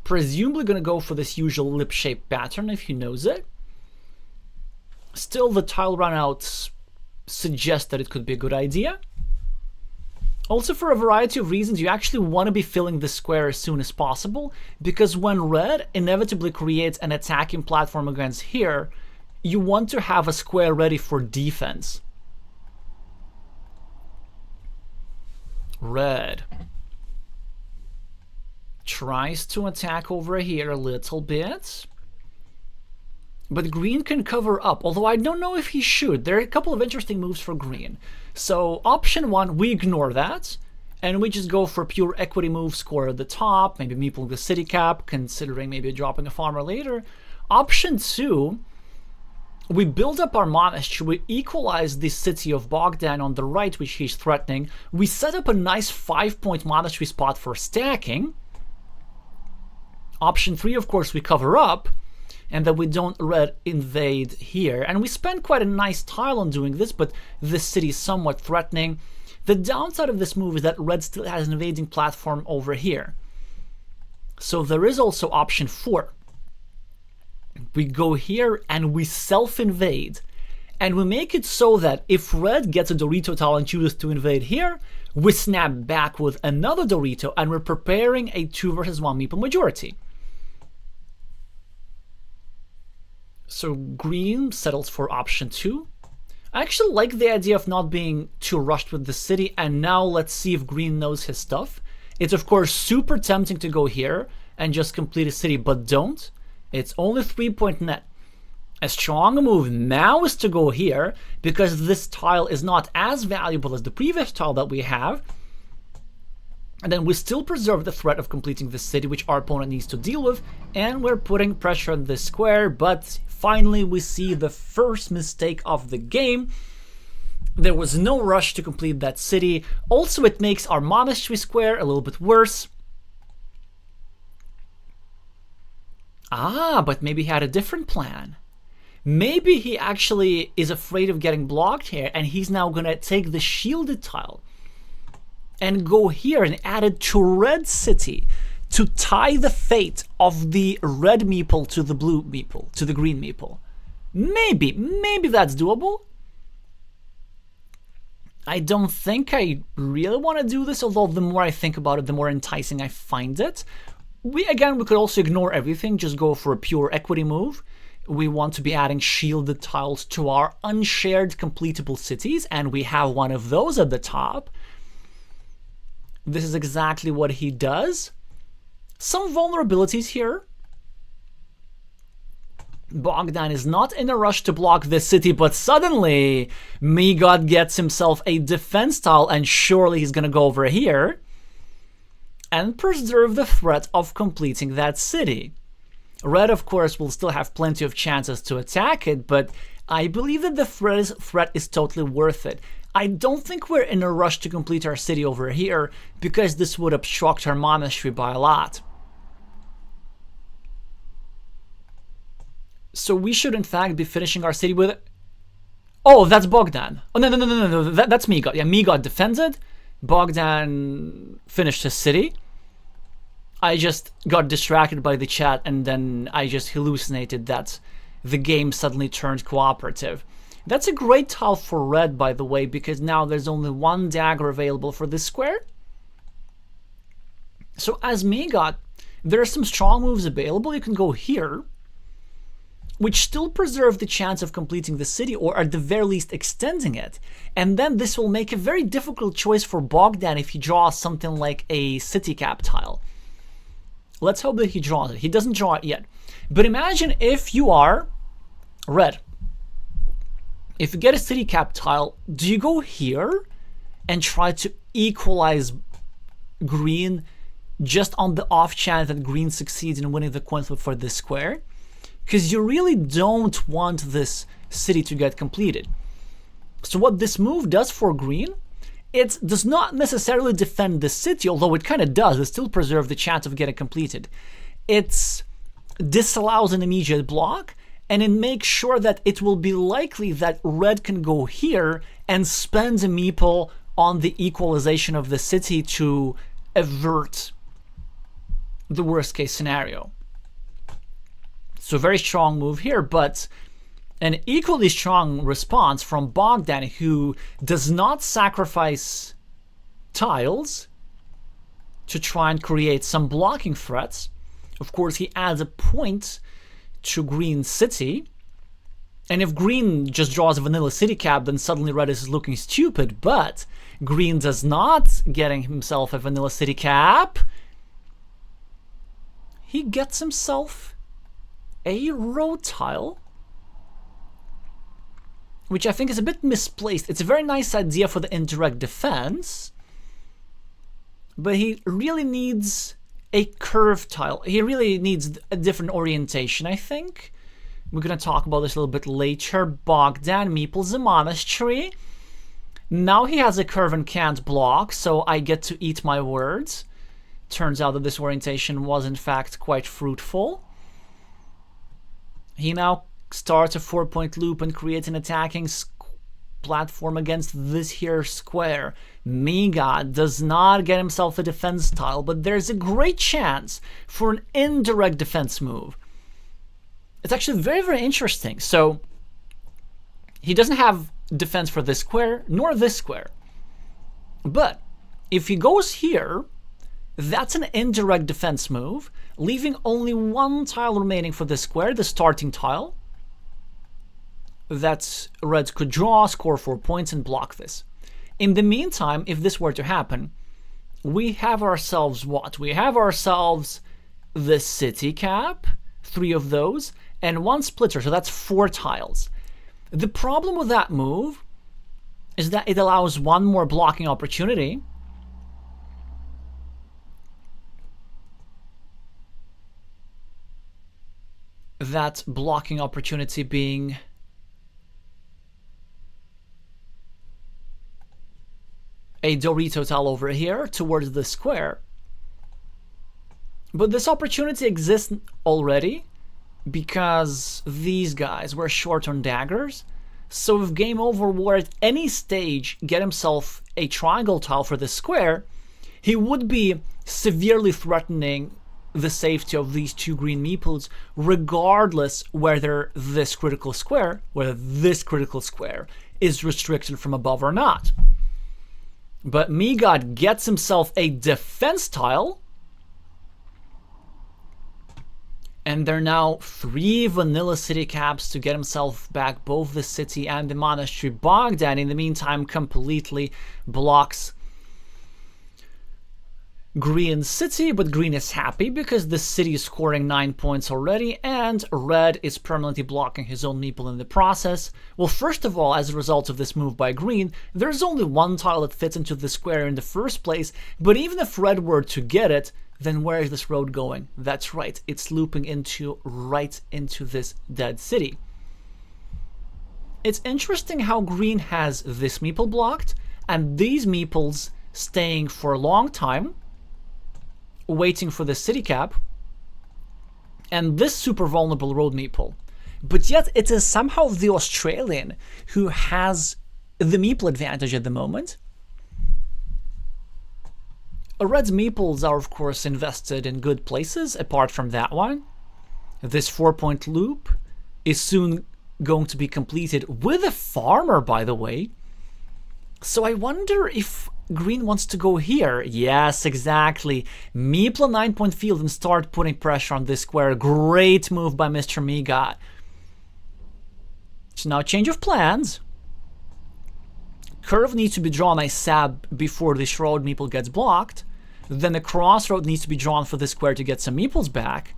presumably going to go for this usual lip-shaped pattern if he knows it. Still, the tile runouts suggest that it could be a good idea. Also, for a variety of reasons, you actually want to be filling the square as soon as possible, because when red inevitably creates an attacking platform against here, you want to have a square ready for defense. Red tries to attack over here a little bit, but green can cover up, although I don't know if he should. There are a couple of interesting moves for green. So option 1, we ignore that, and we just go for pure equity move, score at the top, maybe meeple the city cap, considering maybe dropping a farmer later. Option 2, we build up our monastery, we equalize the city of Bogdan on the right, which he's threatening. We set up a nice 5-point monastery spot for stacking. Option 3, of course, we cover up, and that we don't red invade here. And we spend quite a nice tile on doing this, but this city is somewhat threatening. The downside of this move is that red still has an invading platform over here. So there is also option 4. We go here and we self-invade. And we make it so that if red gets a Dorito tile and chooses to invade here, we snap back with another Dorito, and we're preparing a 2 versus 1 meeple majority. So green settles for option 2. I actually like the idea of not being too rushed with the city, and now let's see if green knows his stuff. It's of course super tempting to go here and just complete a city, but don't. It's only 3-point net. A strong move now is to go here, because this tile is not as valuable as the previous tile that we have. And then we still preserve the threat of completing the city, which our opponent needs to deal with, and we're putting pressure on this square, but finally we see the first mistake of the game. There was no rush to complete that city. Also, it makes our monastery square a little bit worse. Ah, but maybe he had a different plan. Maybe he actually is afraid of getting blocked here, and he's now gonna take the shielded tile and go here and add it to red city to tie the fate of the red meeple to the blue meeple, to the green meeple. Maybe that's doable. I don't think I really want to do this, although the more I think about it, the more enticing I find it. We could also ignore everything, just go for a pure equity move. We want to be adding shielded tiles to our unshared completable cities, and we have one of those at the top. This is exactly what he does. Some vulnerabilities here. Bogdan is not in a rush to block this city, but suddenly Megot gets himself a defense tile, and surely he's gonna go over here and preserve the threat of completing that city. Red, of course, will still have plenty of chances to attack it, but I believe that the threat is totally worth it. I don't think we're in a rush to complete our city over here, because this would obstruct our monastery by a lot. So we should, in fact, be finishing our city with... Oh, that's Bogdan. Oh, no. That's Megot. Yeah, Megot defended. Bogdan finished his city. I just got distracted by the chat, and then I just hallucinated that the game suddenly turned cooperative. That's a great tile for red, by the way, because now there's only one dagger available for this square. So as Megot, there are some strong moves available. You can go here, which still preserve the chance of completing the city, or at the very least extending it. And then this will make a very difficult choice for Bogdan if he draws something like a city cap tile. Let's hope that he draws it. He doesn't draw it yet. But imagine if you are red. If you get a city cap tile, do you go here and try to equalize green just on the off chance that green succeeds in winning the coin flip for this square? Because you really don't want this city to get completed. So what this move does for green, it does not necessarily defend the city, although it kind of does. It still preserves the chance of getting completed. It disallows an immediate block, and it makes sure that it will be likely that red can go here and spend a meeple on the equalization of the city to avert the worst case scenario. So very strong move here, but an equally strong response from Bogdan, who does not sacrifice tiles to try and create some blocking threats. Of course, he adds a point to green city, and if green just draws a vanilla city cap, then suddenly red is looking stupid, but green does not getting himself a vanilla city cap. He gets himself a road tile, which I think is a bit misplaced. It's a very nice idea for the indirect defense, but he really needs a curve tile. He really needs a different orientation, I think. We're going to talk about this a little bit later. Bogdan meeples the monastery. Now he has a curve and can't block, so I get to eat my words. Turns out that this orientation was in fact quite fruitful. He now starts a 4-point loop and creates an attacking platform against this here square. Megot does not get himself a defense tile, but there's a great chance for an indirect defense move. It's actually very, very interesting. So he doesn't have defense for this square, nor this square. But if he goes here, that's an indirect defense move, leaving only one tile remaining for this square, the starting tile. That red could draw, score 4 points, and block this. In the meantime, if this were to happen, we have ourselves what? We have ourselves the city cap, 3 of those, and 1 splitter, so that's 4 tiles. The problem with that move is that it allows 1 more blocking opportunity. That blocking opportunity being a Dorito tile over here towards the square. But this opportunity exists already because these guys were short on daggers. So if Game Over were at any stage get himself a triangle tile for the square, he would be severely threatening the safety of these 2 green meeples, regardless whether this critical square is restricted from above or not. But Megot gets himself a defense tile, and there are now 3 vanilla city caps to get himself back both the city and the monastery. Bogdan, in the meantime, completely blocks green city, but green is happy because the city is scoring 9 points already, and red is permanently blocking his own meeple in the process. Well, first of all, as a result of this move by green, there's only one tile that fits into the square in the first place, but even if red were to get it, then where is this road going? That's right, it's looping right into this dead city. It's interesting how green has this meeple blocked, and these meeples staying for a long time, waiting for the city cap, and this super vulnerable road meeple. But yet it is somehow the Australian who has the meeple advantage at the moment. Red's meeples are of course invested in good places apart from that one. This 4-point loop is soon going to be completed with a farmer, by the way. So I wonder if green wants to go here. Yes, exactly. Meeple a 9-point field and start putting pressure on this square. Great move by Mr. Megot. So now change of plans. Curve needs to be drawn ASAP before this road meeple gets blocked. Then the crossroad needs to be drawn for this square to get some meeples back.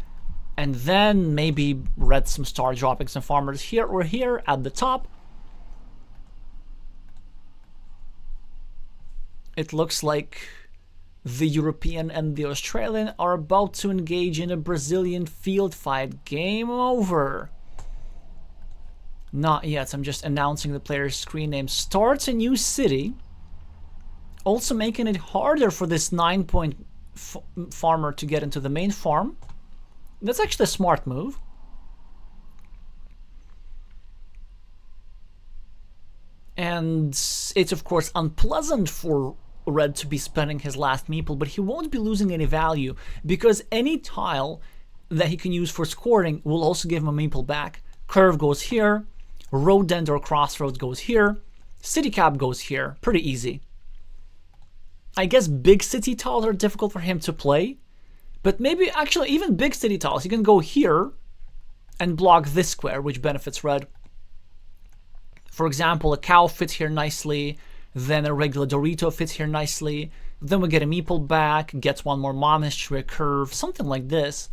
And then maybe red some start dropping some farmers here or here at the top. It looks like the European and the Australian are about to engage in a Brazilian field fight. Game over. Not yet. I'm just announcing the player's screen name. Starts a new city. Also making it harder for this 9-point farmer to get into the main farm. That's actually a smart move. And it's of course unpleasant for red to be spending his last meeple, but he won't be losing any value because any tile that he can use for scoring will also give him a meeple back. Curve goes here, road end or crossroads goes here, city cap goes here. Pretty easy. I guess big city tiles are difficult for him to play, but maybe actually even big city tiles, he can go here and block this square, which benefits red. For example, a cow fits here nicely, then a regular Dorito fits here nicely, then we get a meeple back, gets one more monastery, a curve, something like this.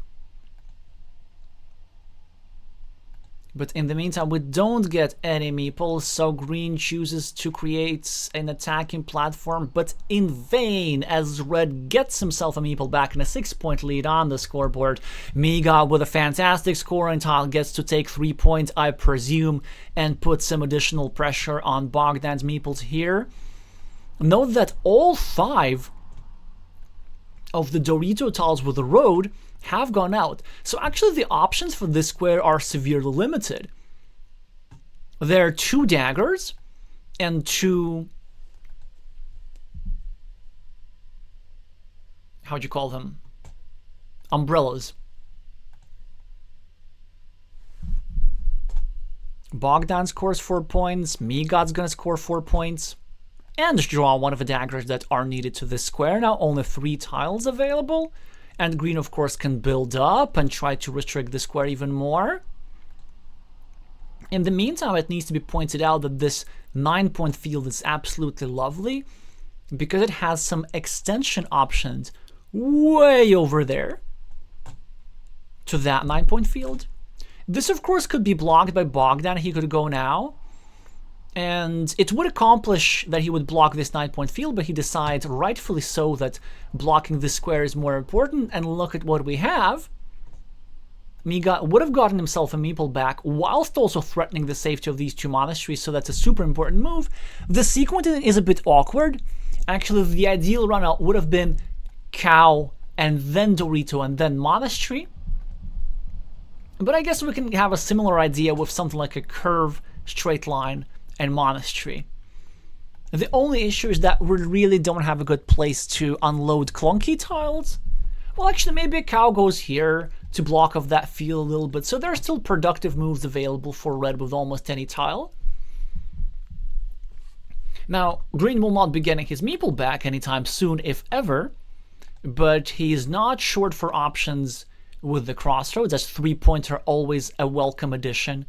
But in the meantime, we don't get any meeples, so green chooses to create an attacking platform, but in vain, as red gets himself a meeple back and a 6-point lead on the scoreboard. Megot with a fantastic scoring tile gets to take 3 points, I presume, and put some additional pressure on Bogdan's meeples here. Note that all 5 of the Dorito tiles with the road have gone out. So actually the options for this square are severely limited. There are 2 daggers and 2, how'd you call them? Umbrellas. Bogdan scores 4 points, Megot's gonna score 4 points, and draw one of the daggers that are needed to this square. Now only 3 tiles available. And green, of course, can build up and try to restrict the square even more. In the meantime, it needs to be pointed out that this 9-point field is absolutely lovely because it has some extension options way over there to that 9-point field. This, of course, could be blocked by Bogdan. He could go now. And it would accomplish that he would block this 9-point field, but he decides, rightfully so, that blocking this square is more important. And look at what we have. Megot would have gotten himself a meeple back whilst also threatening the safety of these 2 monasteries, so that's a super important move. The sequence is a bit awkward. Actually, the ideal runout would have been cow and then Dorito and then monastery. But I guess we can have a similar idea with something like a curve, straight line, and monastery. The only issue is that we really don't have a good place to unload clunky tiles. Well, actually, maybe a cow goes here to block off that field a little bit. So there are still productive moves available for red with almost any tile. Now, green will not be getting his meeple back anytime soon, if ever, but he's not short for options with the crossroads, as 3 points are always a welcome addition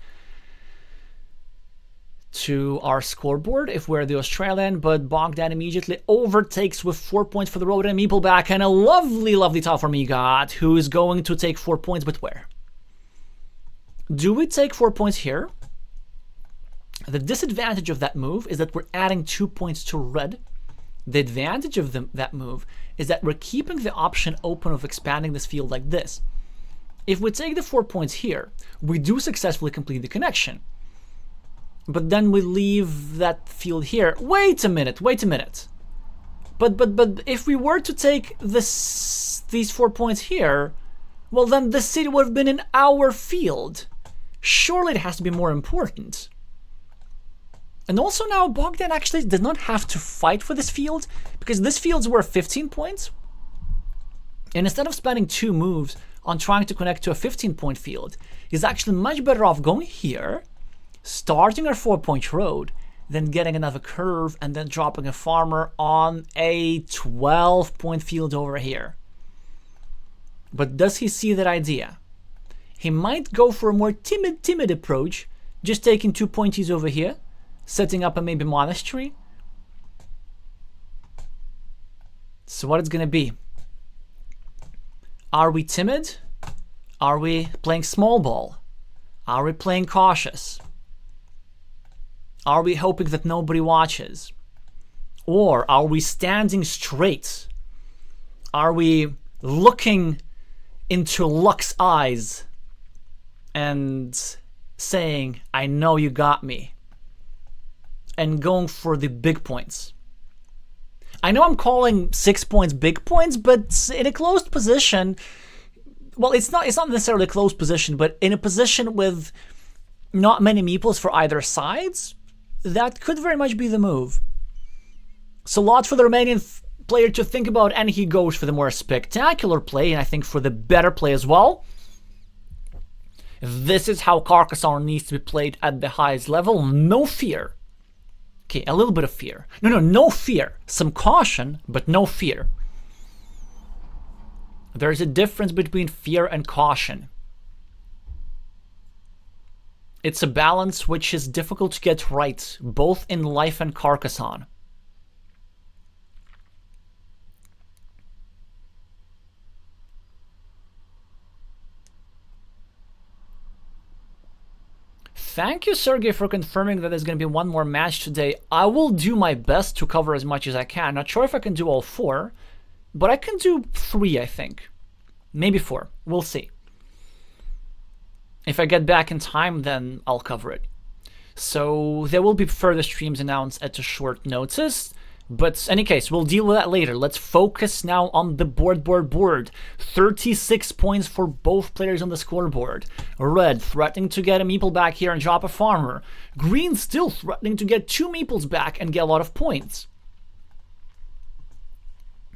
to our scoreboard if we're the Australian, but Bogdan immediately overtakes with 4 points for the road and meeple back, and a lovely, lovely tile for Megot, who is going to take 4 points, but where? Do we take 4 points here? The disadvantage of that move is that we're adding 2 points to red. The advantage of that move is that we're keeping the option open of expanding this field like this. If we take the 4 points here, we do successfully complete the connection. But then we leave that field here. Wait a minute. But if we were to take these 4 points here, well, then the city would have been in our field. Surely it has to be more important. And also now Bogdan actually did not have to fight for this field, because this field's worth 15 points. And instead of spending 2 moves on trying to connect to a 15-point field, he's actually much better off going here, starting our 4-point road, then getting another curve, and then dropping a farmer on a 12-point field over here. But does he see that idea? He might go for a more timid approach, just taking 2 pointies over here, setting up a maybe monastery. So what it's gonna be? Are we timid? Are we playing small ball? Are we playing cautious? Are we hoping that nobody watches? Or are we standing straight? Are we looking into luck's eyes and saying, I know you got me, and going for the big points? I know I'm calling 6 points big points, but in a closed position, well, it's not necessarily a closed position, but in a position with not many meeples for either sides, that could very much be the move. So lots for the Romanian player to think about, and he goes for the more spectacular play, and I think for the better play as well. This is how Carcassonne needs to be played at the highest level. No fear. Okay, a little bit of fear. No fear. Some caution, but no fear. There's a difference between fear and caution. It's a balance which is difficult to get right, both in life and Carcassonne. Thank you, Sergey, for confirming that there's going to be one more match today. I will do my best to cover as much as I can. Not sure if I can do all 4, but I can do 3, I think. Maybe 4. We'll see. If I get back in time, then I'll cover it. So there will be further streams announced at a short notice. But in any case, we'll deal with that later. Let's focus now on the board. 36 points for both players on the scoreboard. Red threatening to get a meeple back here and drop a farmer. Green still threatening to get 2 meeples back and get a lot of points.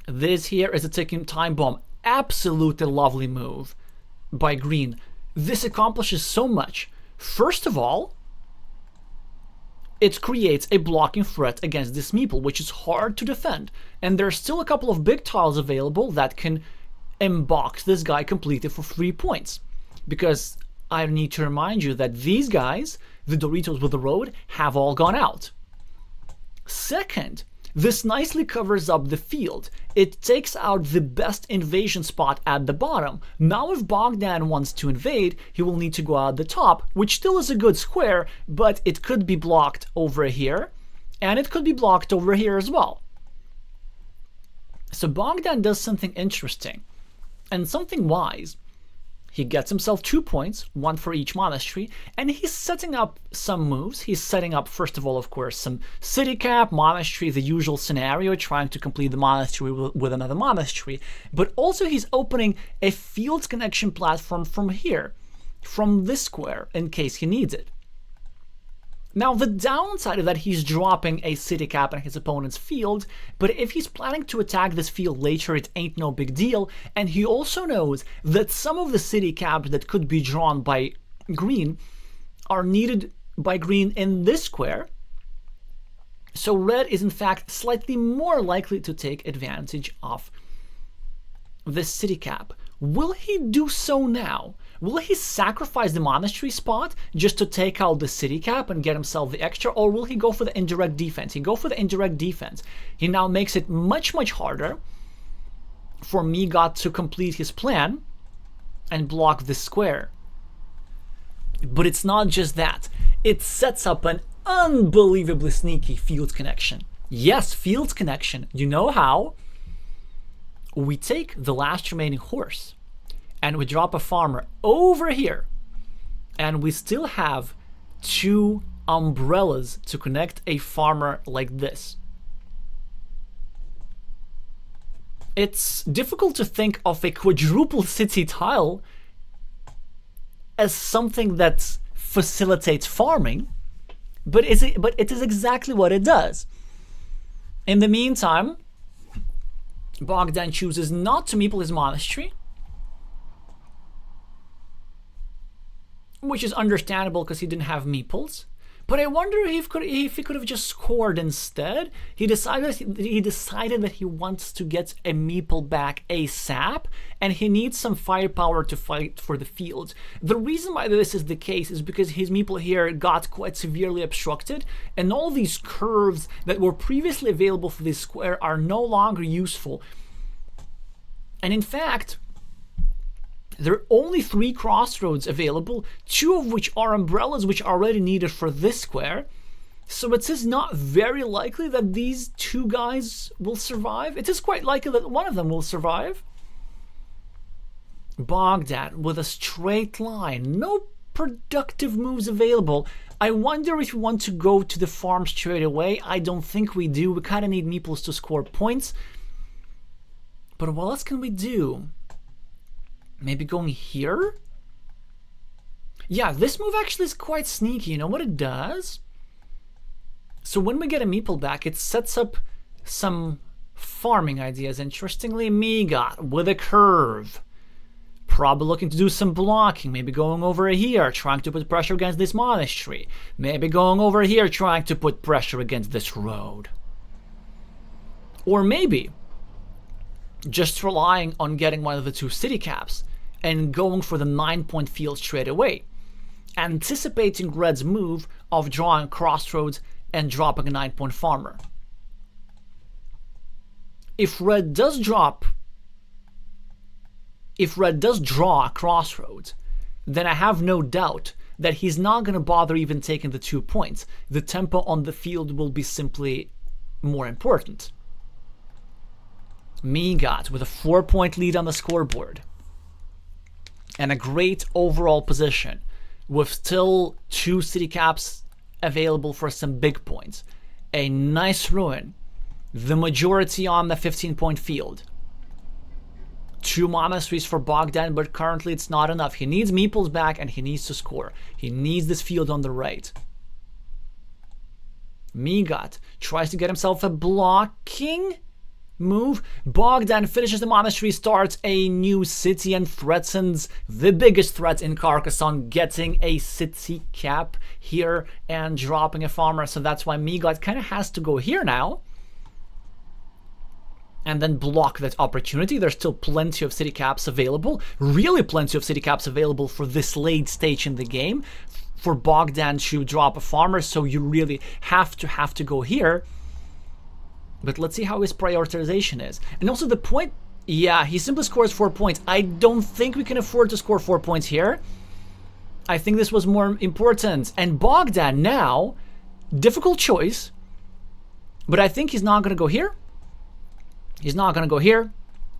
This here is a ticking time bomb. Absolutely lovely move by Green. This accomplishes so much. First of all, it creates a blocking threat against this meeple, which is hard to defend. And there's still a couple of big tiles available that can inbox this guy completely for 3 points. Because I need to remind you that these guys, the Doritos with the road, have all gone out. Second, this nicely covers up the field. It takes out the best invasion spot at the bottom. Now if Bogdan wants to invade, he will need to go out the top, which still is a good square, but it could be blocked over here, and it could be blocked over here as well. So Bogdan does something interesting, and something wise. He gets himself 2 points, 1 for each monastery, and he's setting up some moves. He's setting up, first of all, of course, some city cap, monastery, the usual scenario, trying to complete the monastery with another monastery. But also he's opening a field connection platform from here, from this square, in case he needs it. Now, the downside is that he's dropping a city cap in his opponent's field, but if he's planning to attack this field later, it ain't no big deal, and he also knows that some of the city caps that could be drawn by Green are needed by Green in this square, so Red is in fact slightly more likely to take advantage of this city cap. Will he do so now? Will he sacrifice the monastery spot just to take out the city cap and get himself the extra, or will he go for the indirect defense? He go for the indirect defense. He now makes it much harder for Megot to complete his plan and block this square. But it's not just that. It sets up an unbelievably sneaky field connection. Yes, field connection. You know how? We take the last remaining horse and we drop a farmer over here, and we still have 2 umbrellas to connect a farmer like this. It's difficult to think of a quadruple city tile as something that facilitates farming, but it is exactly what it does. In the meantime, Bogdan chooses not to meeple his monastery, which is understandable because he didn't have meeples. But I wonder if he could have just scored instead. He decided that he wants to get a meeple back ASAP, and he needs some firepower to fight for the fields. The reason why this is the case is because his meeple here got quite severely obstructed, and all these curves that were previously available for this square are no longer useful. And in fact, there are only 3 crossroads available, 2 of which are umbrellas which are already needed for this square. So it is not very likely that these 2 guys will survive. It is quite likely that one of them will survive. Bogdan with a straight line, no productive moves available. I wonder if we want to go to the farm straight away. I don't think we do. We kind of need meeples to score points. But what else can we do? Maybe going here? Yeah, this move actually is quite sneaky. You know what it does? So when we get a meeple back, it sets up some farming ideas. Interestingly, Megot with a curve. Probably looking to do some blocking. Maybe going over here, trying to put pressure against this monastery. Maybe going over here, trying to put pressure against this road. Or maybe just relying on getting one of the 2 city caps and going for the 9-point field straight away, anticipating Red's move of drawing crossroads and dropping a 9-point farmer. If Red does draw crossroads, then I have no doubt that he's not going to bother even taking the 2 points. The tempo on the field will be simply more important. Megot with a 4-point lead on the scoreboard and a great overall position with still 2 city caps available for some big points. A nice ruin, the majority on the 15-point field. 2 monasteries for Bogdan, but currently it's not enough. He needs meeples back and he needs to score. He needs this field on the right. Megot tries to get himself a blocking move. Bogdan finishes the monastery, starts a new city, and threatens the biggest threat in Carcassonne, getting a city cap here and dropping a farmer. So that's why Megot kind of has to go here now and then block that opportunity. There's still plenty of city caps available, really plenty of city caps available for this late stage in the game for Bogdan to drop a farmer, so you really have to go here. But let's see how his prioritization is. And also the point, yeah, he simply scores 4 points. I don't think we can afford to score 4 points here. I think this was more important. And Bogdan now, difficult choice, but I think he's not going to go here. He's not going to go here.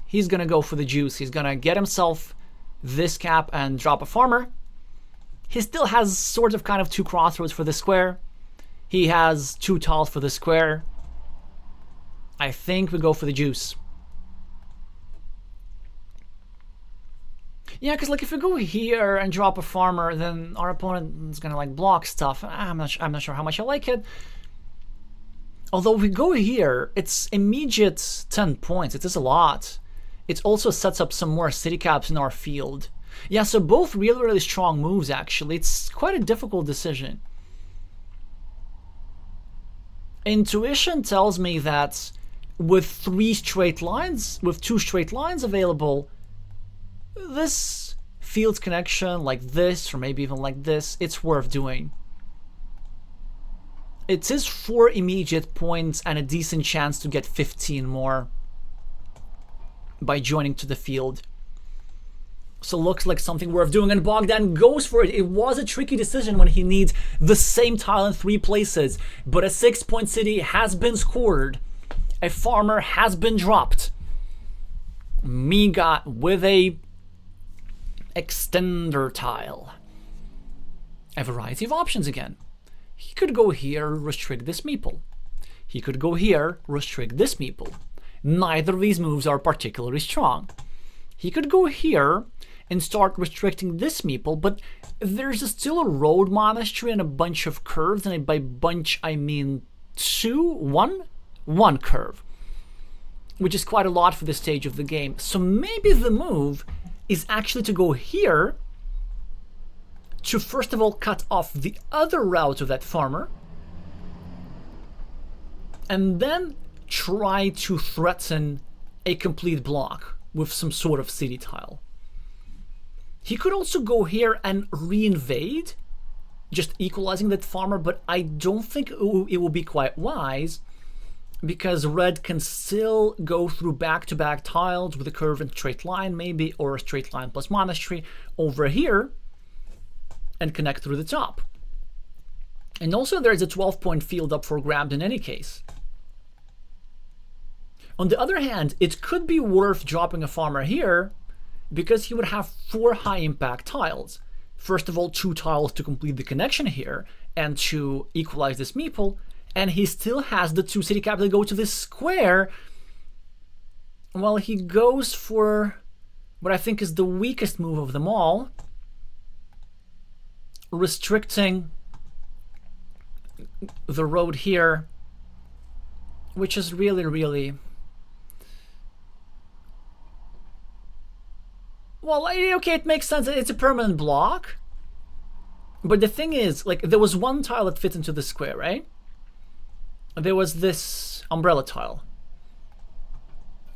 He's going to go for the juice. He's going to get himself this cap and drop a farmer. He still has sort of kind of 2 crossroads for the square. He has 2 tiles for the square. I think we go for the juice. Yeah, because like if we go here and drop a farmer, then our opponent is gonna like block stuff. I'm not sure how much I like it. Although if we go here, it's immediate 10 points. It is a lot. It also sets up some more city caps in our field. Yeah, so both really strong moves actually. It's quite a difficult decision. Intuition tells me that with 2 straight lines available, this field connection like this, or maybe even like this, it's worth doing. It is 4 immediate points and a decent chance to get 15 more by joining to the field. So looks like something worth doing, and Bogdan goes for it. It was a tricky decision when he needs the same tile in 3 places, but a 6-point city has been scored. A farmer has been dropped. Megot with a extender tile. A variety of options again. He could go here, restrict this meeple. He could go here, restrict this meeple. Neither of these moves are particularly strong. He could go here and start restricting this meeple, but there's still a road monastery and a bunch of curves, and by bunch I mean one curve, which is quite a lot for this stage of the game. So maybe the move is actually to go here to first of all cut off the other route of that farmer, and then try to threaten a complete block with some sort of city tile. He could also go here and reinvade, just equalizing that farmer, but I don't think it will be quite wise, because red can still go through back-to-back tiles with a curve and straight line maybe, or a straight line plus monastery over here, and connect through the top. And also there's a 12-point field up for grabs in any case. On the other hand, it could be worth dropping a farmer here, because he would have 4 high-impact tiles. First of all, 2 tiles to complete the connection here and to equalize this meeple, and he still has the 2 city capital go to this square, while he goes for what I think is the weakest move of them all, restricting the road here, which is really... Well, okay, it makes sense. It's a permanent block. But the thing is, like, there was one tile that fit into the square, right? There was this umbrella tile.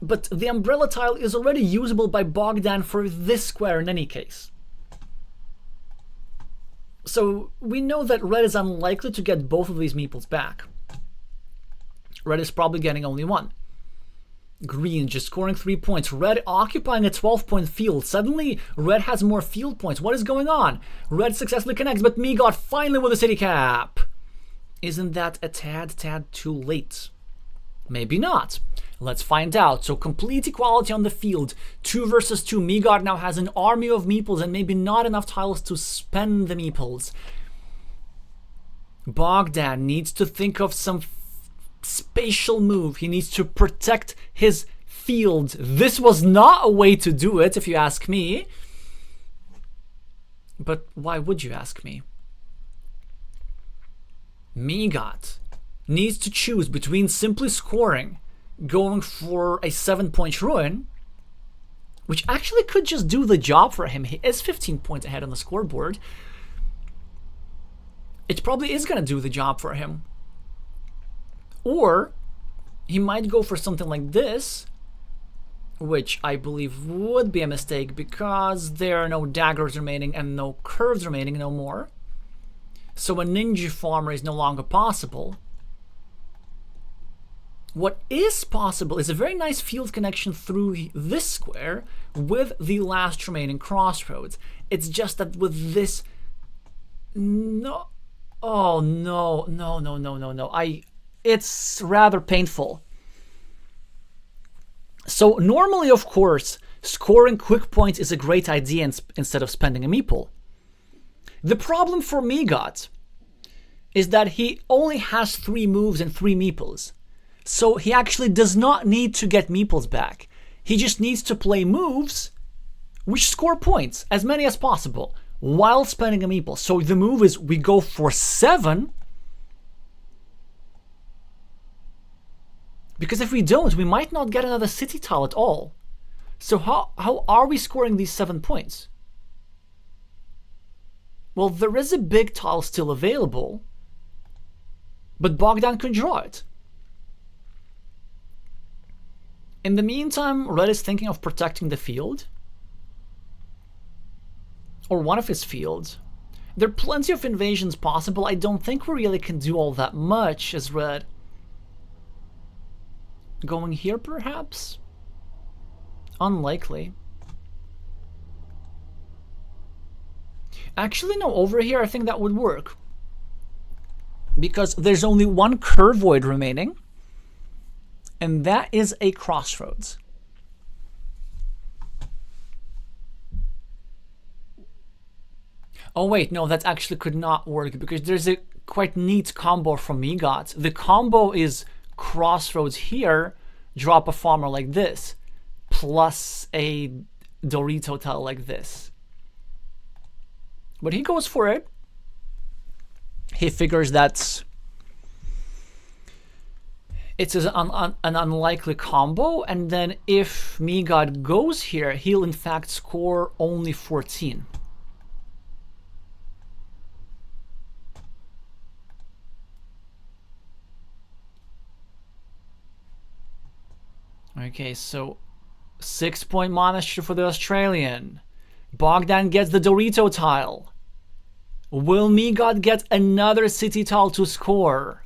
But the umbrella tile is already usable by Bogdan for this square in any case. So we know that red is unlikely to get both of these meeples back. Red is probably getting only 1. Green just scoring 3 points. Red occupying a 12-point field. Suddenly, red has more field points. What is going on? Red successfully connects, but Megot finally with a city cap. Isn't that a tad too late? Maybe not. Let's find out. So complete equality on the field. 2 versus 2. Megot now has an army of meeples and maybe not enough tiles to spend the meeples. Bogdan needs to think of some spatial move. He needs to protect his field. This was not a way to do it, if you ask me. But why would you ask me? Megot needs to choose between simply scoring, going for a 7-point ruin, which actually could just do the job for him. He is 15 points ahead on the scoreboard. It probably is going to do the job for him. Or he might go for something like this, which I believe would be a mistake because there are no daggers remaining and no curves remaining no more. So a ninja farmer is no longer possible. What is possible is a very nice field connection through this square with the last remaining crossroads. It's just that with this... No. Oh, no. It's rather painful. So normally, of course, scoring quick points is a great idea instead of spending a meeple. The problem for Megot is that he only has 3 moves and 3 meeples. So he actually does not need to get meeples back. He just needs to play moves which score points, as many as possible, while spending a meeple. So the move is we go for 7. Because if we don't, we might not get another city tile at all. So how are we scoring these 7 points? Well, there is a big tile still available, but Bogdan can draw it. In the meantime, red is thinking of protecting the field. or one of his fields. There are plenty of invasions possible. I don't think we really can do all that much as red. Going here, perhaps? Unlikely. Actually, no, over here I think that would work. Because there's only one curvoid remaining. And that is a crossroads. Oh wait, no, that actually could not work because there's a quite neat combo from Megot. The combo is crossroads here, drop a farmer like this, plus a Dorito tile like this. But he goes for it. He figures that it's an unlikely combo, and then if Megot goes here, he'll in fact score only 14. Okay, so 6-point monastery for the Australian. Bogdan gets the Dorito tile. Will Megot get another city tile to score?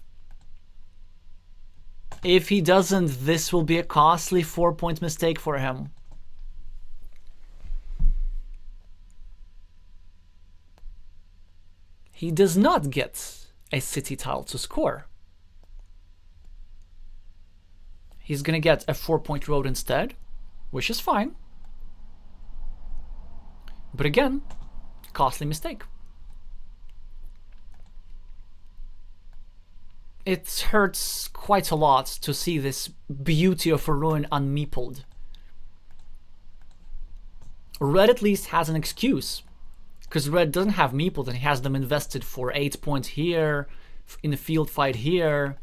If he doesn't, this will be a costly 4-point mistake for him. He does not get a city tile to score. He's going to get a 4-point road instead, which is fine. But again, costly mistake. It hurts quite a lot to see this beauty of a ruin unmeepled. Red at least has an excuse, because Red doesn't have meepled and he has them invested for 8 points here, in the field fight here.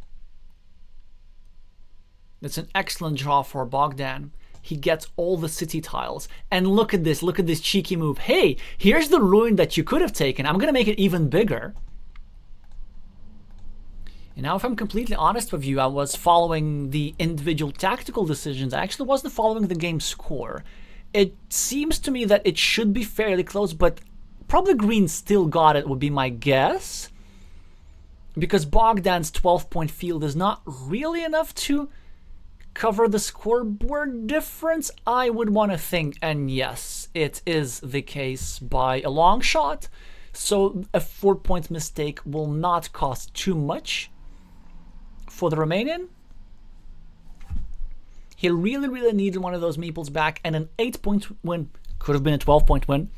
That's an excellent draw for Bogdan. He gets all the city tiles. And look at this cheeky move. Hey, here's the ruin that you could have taken. I'm going to make it even bigger. And now if I'm completely honest with you, I was following the individual tactical decisions. I actually wasn't following the game score. It seems to me that it should be fairly close, but probably green still got it would be my guess. Because Bogdan's 12-point field is not really enough to cover the scoreboard difference, I would want to think, and yes, it is the case by a long shot. So a 4-point mistake will not cost too much for the Romanian. He really needed one of those meeples back, and an 8-point win could have been a 12-point win.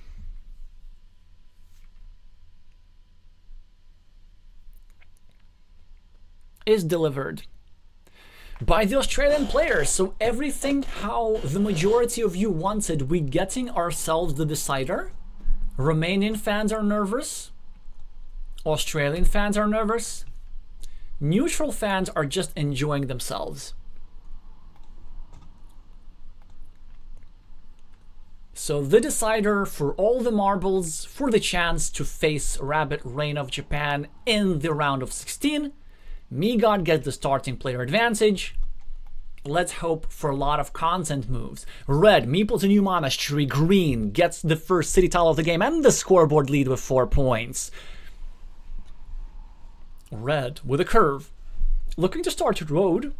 Is delivered by the Australian players. So everything how the majority of you wanted, we getting ourselves the decider. Romanian fans are nervous. Australian fans are nervous. Neutral fans are just enjoying themselves. So the decider for all the marbles for the chance to face RabbiRain of Japan in the round of 16. Megot gets the starting player advantage. Let's hope for a lot of content moves. Red, meeples a new monastery. Green gets the first city tile of the game and the scoreboard lead with 4 points. Red with a curve. Looking to start a road.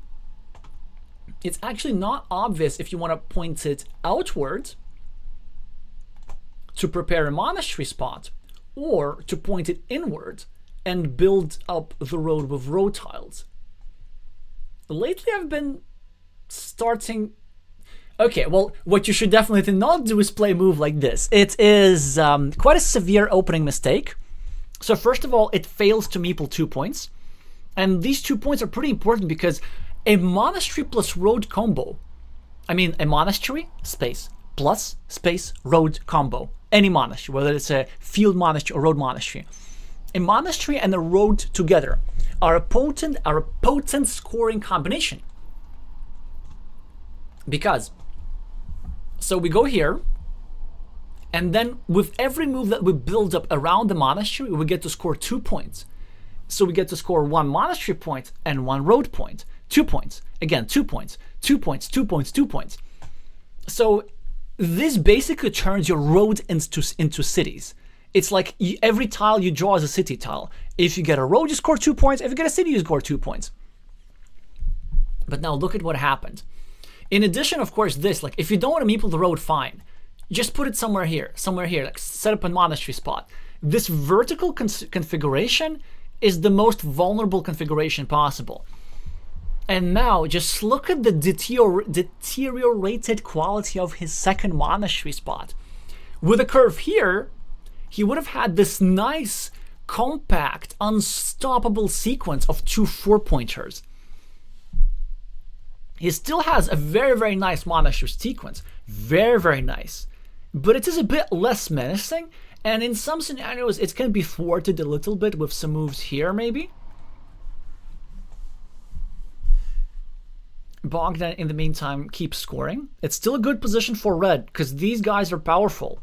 It's actually not obvious if you want to point it outward to prepare a monastery spot, or to point it inward and build up the road with road tiles. Lately I've been starting... Okay, well, what you should definitely not do is play a move like this. It is quite a severe opening mistake. So first of all, it fails to meeple 2 points. And these 2 points are pretty important because a monastery plus road combo, I mean a monastery, space, plus, space, road combo. Any monastery, whether it's a field monastery or road monastery. A monastery and a road together are a potent scoring combination. Because, so we go here, and then with every move that we build up around the monastery, we get to score 2 points. So we get to score 1 monastery point and 1 road point. 2 points. Again, 2 points. 2 points, 2 points, 2 points. So this basically turns your road into cities. It's like every tile you draw is a city tile. If you get a road, you score 2 points. If you get a city, you score 2 points. But now look at what happened. In addition, of course, this, like if you don't want to meeple the road, fine. Just put it somewhere here, like set up a monastery spot. This vertical configuration is the most vulnerable configuration possible. And now just look at the deteriorated quality of his second monastery spot. With a curve here, he would have had this nice, compact, unstoppable sequence of 2 4-pointers. He still has a very, very nice monastery sequence. Very, very nice. But it is a bit less menacing, and in some scenarios it can be thwarted a little bit with some moves here, maybe. Bogdan, in the meantime, keeps scoring. It's still a good position for red, because these guys are powerful.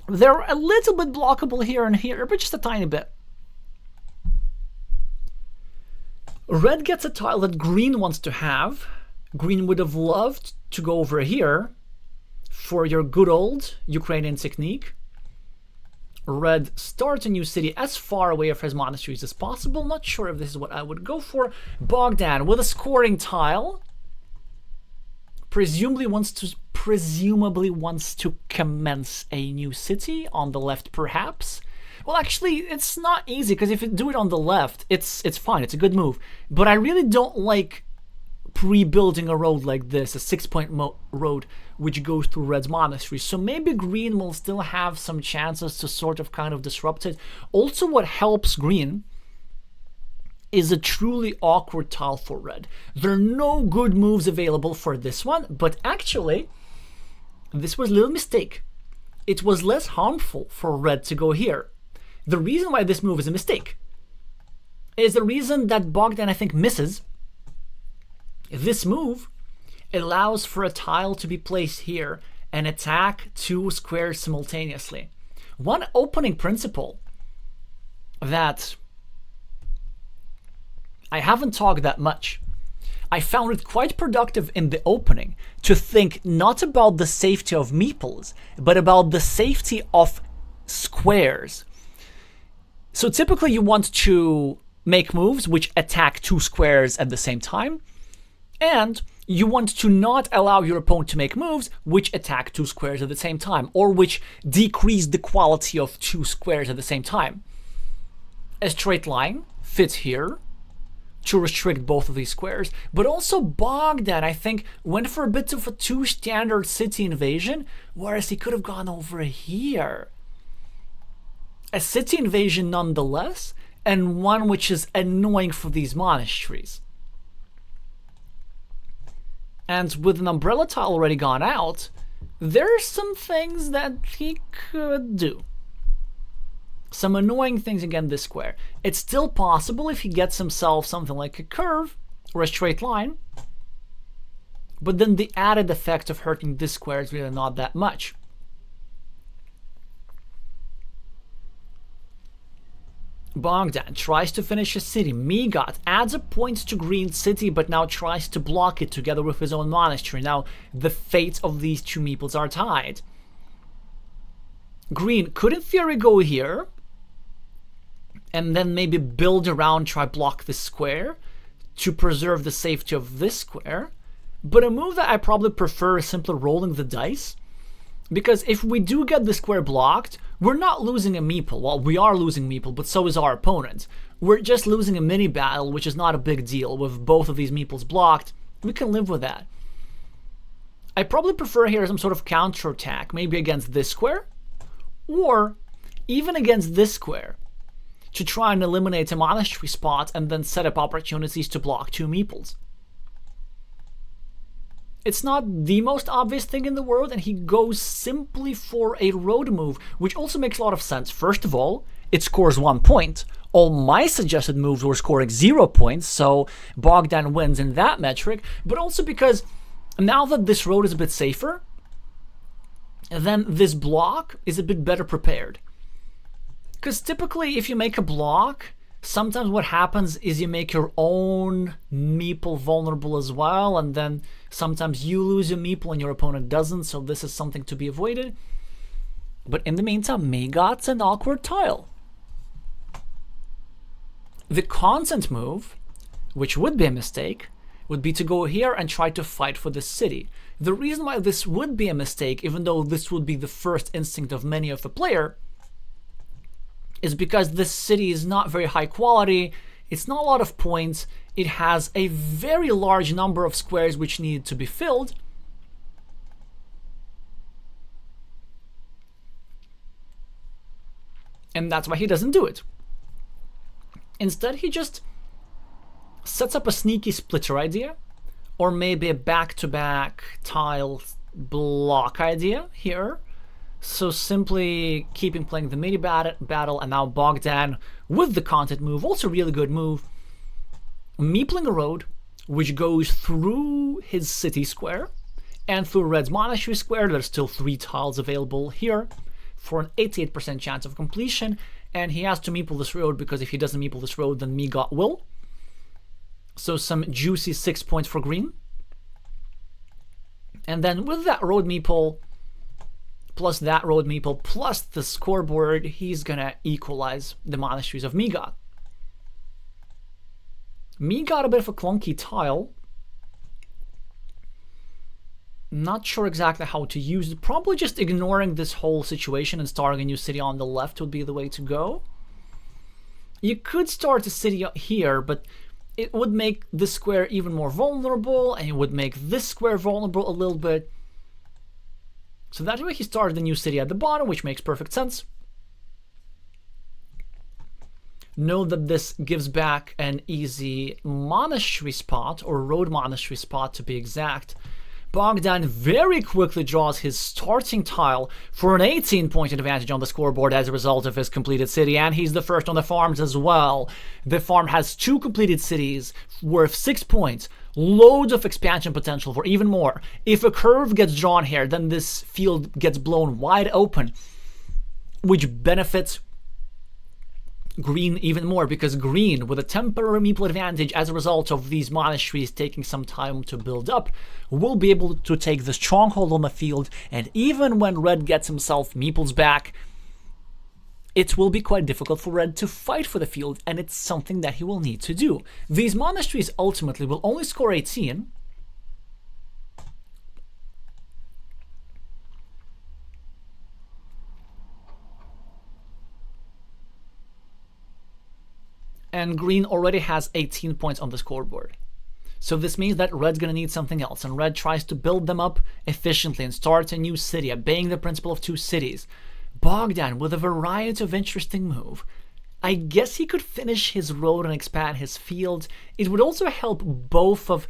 They're a little bit blockable here and here, but just a tiny bit. Red gets a tile that green wants to have. Green would have loved to go over here for your good old Ukrainian technique. Red starts a new city as far away from his monasteries as possible. Not sure if this is what I would go for. Bogdan with a scoring tile. Presumably wants to commence a new city on the left, perhaps. Well, actually, it's not easy, because if you do it on the left, it's fine. It's a good move. But I really don't like pre-building a road like this, a 6-point road, which goes through red's monastery. So maybe green will still have some chances to sort of kind of disrupt it. Also, what helps green is a truly awkward tile for red. There are no good moves available for this one, but actually, this was a little mistake. It was less harmful for red to go here. The reason why this move is a mistake is the reason that Bogdan, I think, misses. This move allows for a tile to be placed here and attack 2 squares simultaneously. One opening principle that I haven't talked that much. I found it quite productive in the opening to think not about the safety of meeples, but about the safety of squares. So typically you want to make moves which attack 2 squares at the same time, and you want to not allow your opponent to make moves which attack 2 squares at the same time, or which decrease the quality of 2 squares at the same time. A straight line fits here to restrict both of these squares, but also Bogdan, I think, went for a bit of a 2 standard city invasion, whereas he could have gone over here. A city invasion nonetheless, and one which is annoying for these monasteries. And with an umbrella tile already gone out, there are some things that he could do. Some annoying things against this square. It's still possible if he gets himself something like a curve or a straight line, but then the added effect of hurting this square is really not that much. Bogdan tries to finish his city. Megot adds a point to green city, but now tries to block it together with his own monastery. Now the fates of these 2 meeples are tied. Green could in theory go here, and then maybe build around, try block this square to preserve the safety of this square. But a move that I probably prefer is simply rolling the dice. Because if we do get the square blocked, we're not losing a meeple. Well, we are losing meeple, but so is our opponent. We're just losing a mini battle, which is not a big deal. With both of these meeples blocked, we can live with that. I probably prefer here some sort of counterattack, maybe against this square, or even against this square, to try and eliminate a monastery spot and then set up opportunities to block 2 meeples. It's not the most obvious thing in the world, and he goes simply for a road move, which also makes a lot of sense. First of all, it scores 1 point. All my suggested moves were scoring 0 points, so Bogdan wins in that metric, but also because now that this road is a bit safer, then this block is a bit better prepared. Because typically if you make a block, Sometimes what happens is you make your own meeple vulnerable as well, and then sometimes you lose your meeple and your opponent doesn't, so this is something to be avoided. But in the meantime, Megot's an awkward tile. The consent move, which would be a mistake, would be to go here and try to fight for the city. The reason why this would be a mistake, even though this would be the first instinct of many of the player, is because this city is not very high quality, it's not a lot of points, it has a very large number of squares which need to be filled. And that's why he doesn't do it. Instead, he just sets up a sneaky splitter idea, or maybe a back-to-back tile block idea here. So simply keeping playing the mini battle, and now Bogdan with the content move, also really good move, meepling a road which goes through his city square and through Red's monastery square. There's still 3 tiles available here for an 88% chance of completion, and he has to meeple this road, because if he doesn't meeple this road, then Megot will. So some juicy 6 points for green. And then with that road meeple, plus that road meeple, plus the scoreboard, he's gonna equalize the monasteries of Megot. Megot a bit of a clunky tile. Not sure exactly how to use it. Probably just ignoring this whole situation and starting a new city on the left would be the way to go. You could start a city here, but it would make this square even more vulnerable, and it would make this square vulnerable a little bit. So that's why he started the new city at the bottom, which makes perfect sense. Know that this gives back an easy monastery spot, or road monastery spot to be exact. Bogdan very quickly draws his starting tile for an 18-point advantage on the scoreboard as a result of his completed city, and he's the first on the farms as well. The farm has 2 completed cities worth 6 points, loads of expansion potential for even more. If a curve gets drawn here, then this field gets blown wide open, which benefits green even more, because green, with a temporary meeple advantage as a result of these monasteries taking some time to build up, will be able to take the stronghold on the field, and even when red gets himself meeples back, it will be quite difficult for red to fight for the field, and it's something that he will need to do. These monasteries ultimately will only score 18, and green already has 18 points on the scoreboard. So this means that red's going to need something else, and red tries to build them up efficiently and starts a new city, obeying the principle of 2 cities. Bogdan with a variety of interesting move. I guess he could finish his road and expand his field. It would also help both of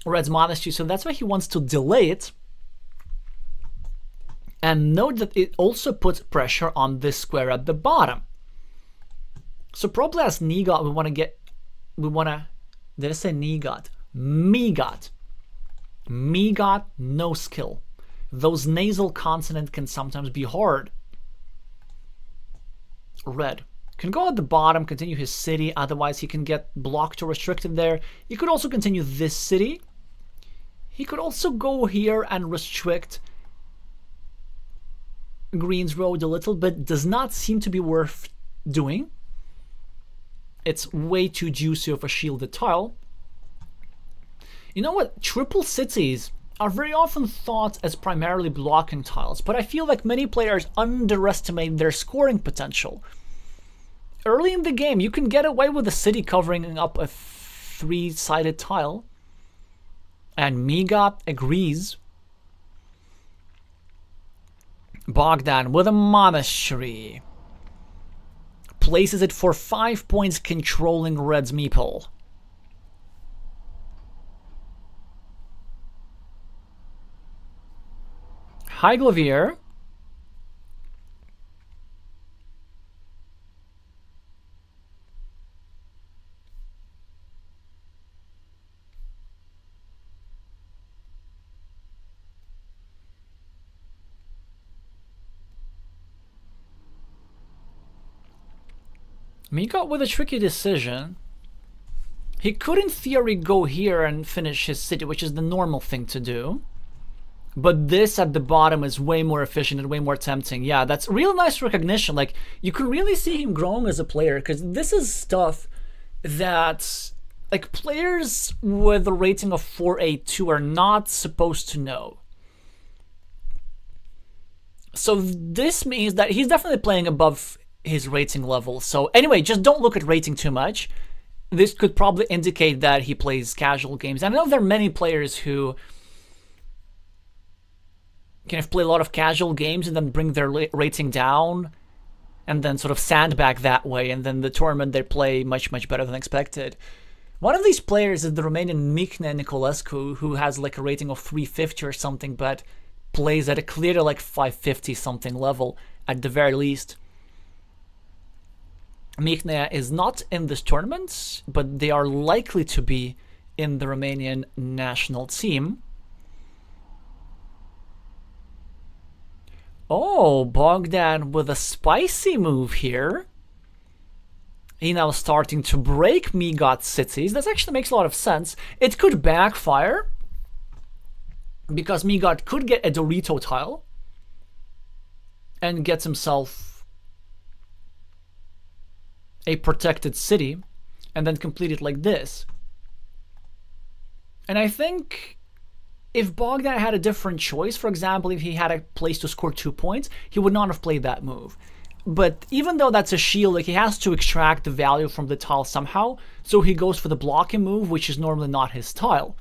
red's monasteries, so that's why he wants to delay it. And note that it also puts pressure on this square at the bottom. So probably as Megot, did I say Megot? Megot. Megot, Noskill. Those nasal consonants can sometimes be hard. Red can go at the bottom, continue his city, otherwise he can get blocked or restricted there. He could also continue this city. He could also go here and restrict green's road a little bit. Does not seem to be worth doing. It's way too juicy of a shielded tile. You know what? Triple cities are very often thought as primarily blocking tiles, but I feel like many players underestimate their scoring potential. Early in the game, you can get away with a city covering up a 3-sided tile, and Megot agrees. Bogdan with a monastery. Places it for 5 points, controlling red's meeple. Hi, Glavier. Megot with a tricky decision. He could, in theory, go here and finish his city, which is the normal thing to do. But this at the bottom is way more efficient and way more tempting. Yeah, that's real nice recognition. Like, you can really see him growing as a player, because this is stuff that, like, players with a rating of 482 are not supposed to know. So this means that he's definitely playing above his rating level. So anyway, just don't look at rating too much. This could probably indicate that he plays casual games. I know there are many players who kind of play a lot of casual games and then bring their rating down and then sort of sandbag that way, and then the tournament they play much, much better than expected. One of these players is the Romanian Mihnea Niculescu, who has like a rating of 350 or something, but plays at a clear like 550 something level at the very least. Mihnea is not in this tournament, but they are likely to be in the Romanian national team. Oh, Bogdan with a spicy move here. He now starting to break Megot cities. That actually makes a lot of sense. It could backfire, because Megot could get a Dorito tile and gets himself a protected city and then complete it like this. And I think if Bogdan had a different choice, for example, if he had a place to score 2 points, he would not have played that move. But even though that's a shield, like, he has to extract the value from the tile somehow, so he goes for the blocking move, which is normally not his style.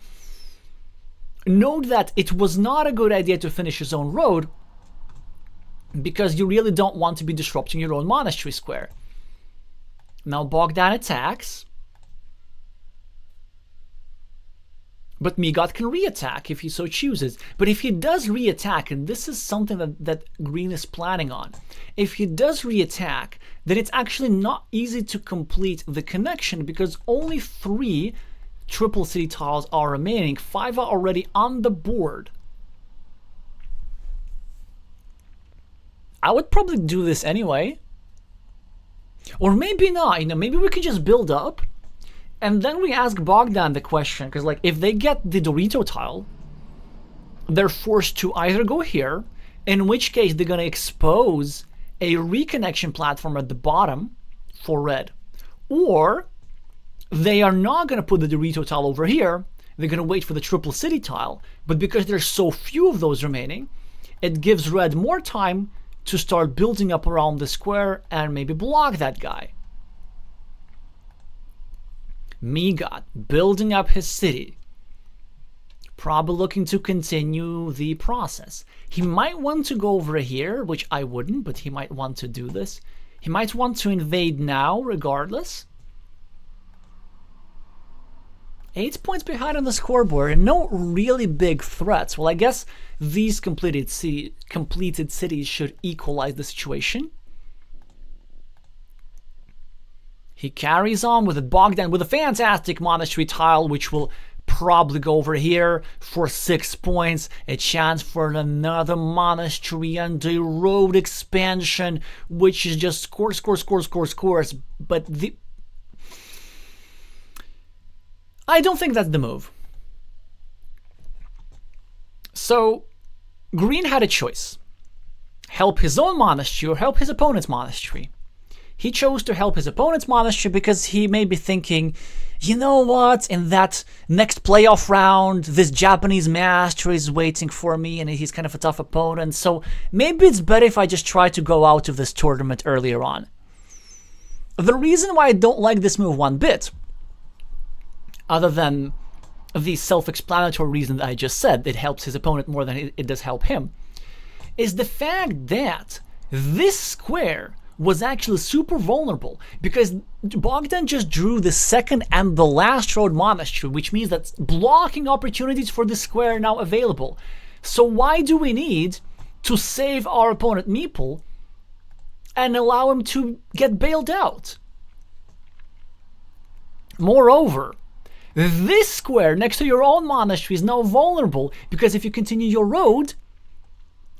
Note that it was not a good idea to finish his own road, because you really don't want to be disrupting your own monastery square. Now Bogdan attacks, but Megot can re-attack if he so chooses. But if he does re-attack, and this is something that Green is planning on, if he does re-attack, then it's actually not easy to complete the connection, because only 3 triple city tiles are remaining. 5 are already on the board. I would probably do this anyway. Or maybe not, you know, maybe we could just build up and then we ask Bogdan the question, because like if they get the Dorito tile, they're forced to either go here, in which case they're going to expose a reconnection platform at the bottom for red, or they are not going to put the Dorito tile over here, they're going to wait for the triple city tile, but because there's so few of those remaining, it gives red more time to start building up around the square and maybe block that guy. Megot building up his city, probably looking to continue the process. He might want to go over here, which I wouldn't, but he might want to do this. He might want to invade now regardless. 8 points behind on the scoreboard and no really big threats. Well, I guess these completed cities should equalize the situation. He carries on with it. Bogdan with a fantastic monastery tile, which will probably go over here for 6 points. A chance for another monastery and a road expansion, which is just scores. But I don't think that's the move. So Green had a choice. Help his own monastery or help his opponent's monastery. He chose to help his opponent's monastery because he may be thinking, you know what, in that next playoff round, this Japanese master is waiting for me and he's kind of a tough opponent, so maybe it's better if I just try to go out of this tournament earlier on. The reason why I don't like this move one bit, other than the self-explanatory reason that I just said, it helps his opponent more than it does help him, is the fact that this square was actually super vulnerable, because Bogdan just drew the second and the last road monastery, which means that blocking opportunities for this square are now available. So why do we need to save our opponent Meeple and allow him to get bailed out? Moreover, this square next to your own monastery is now vulnerable, because if you continue your road,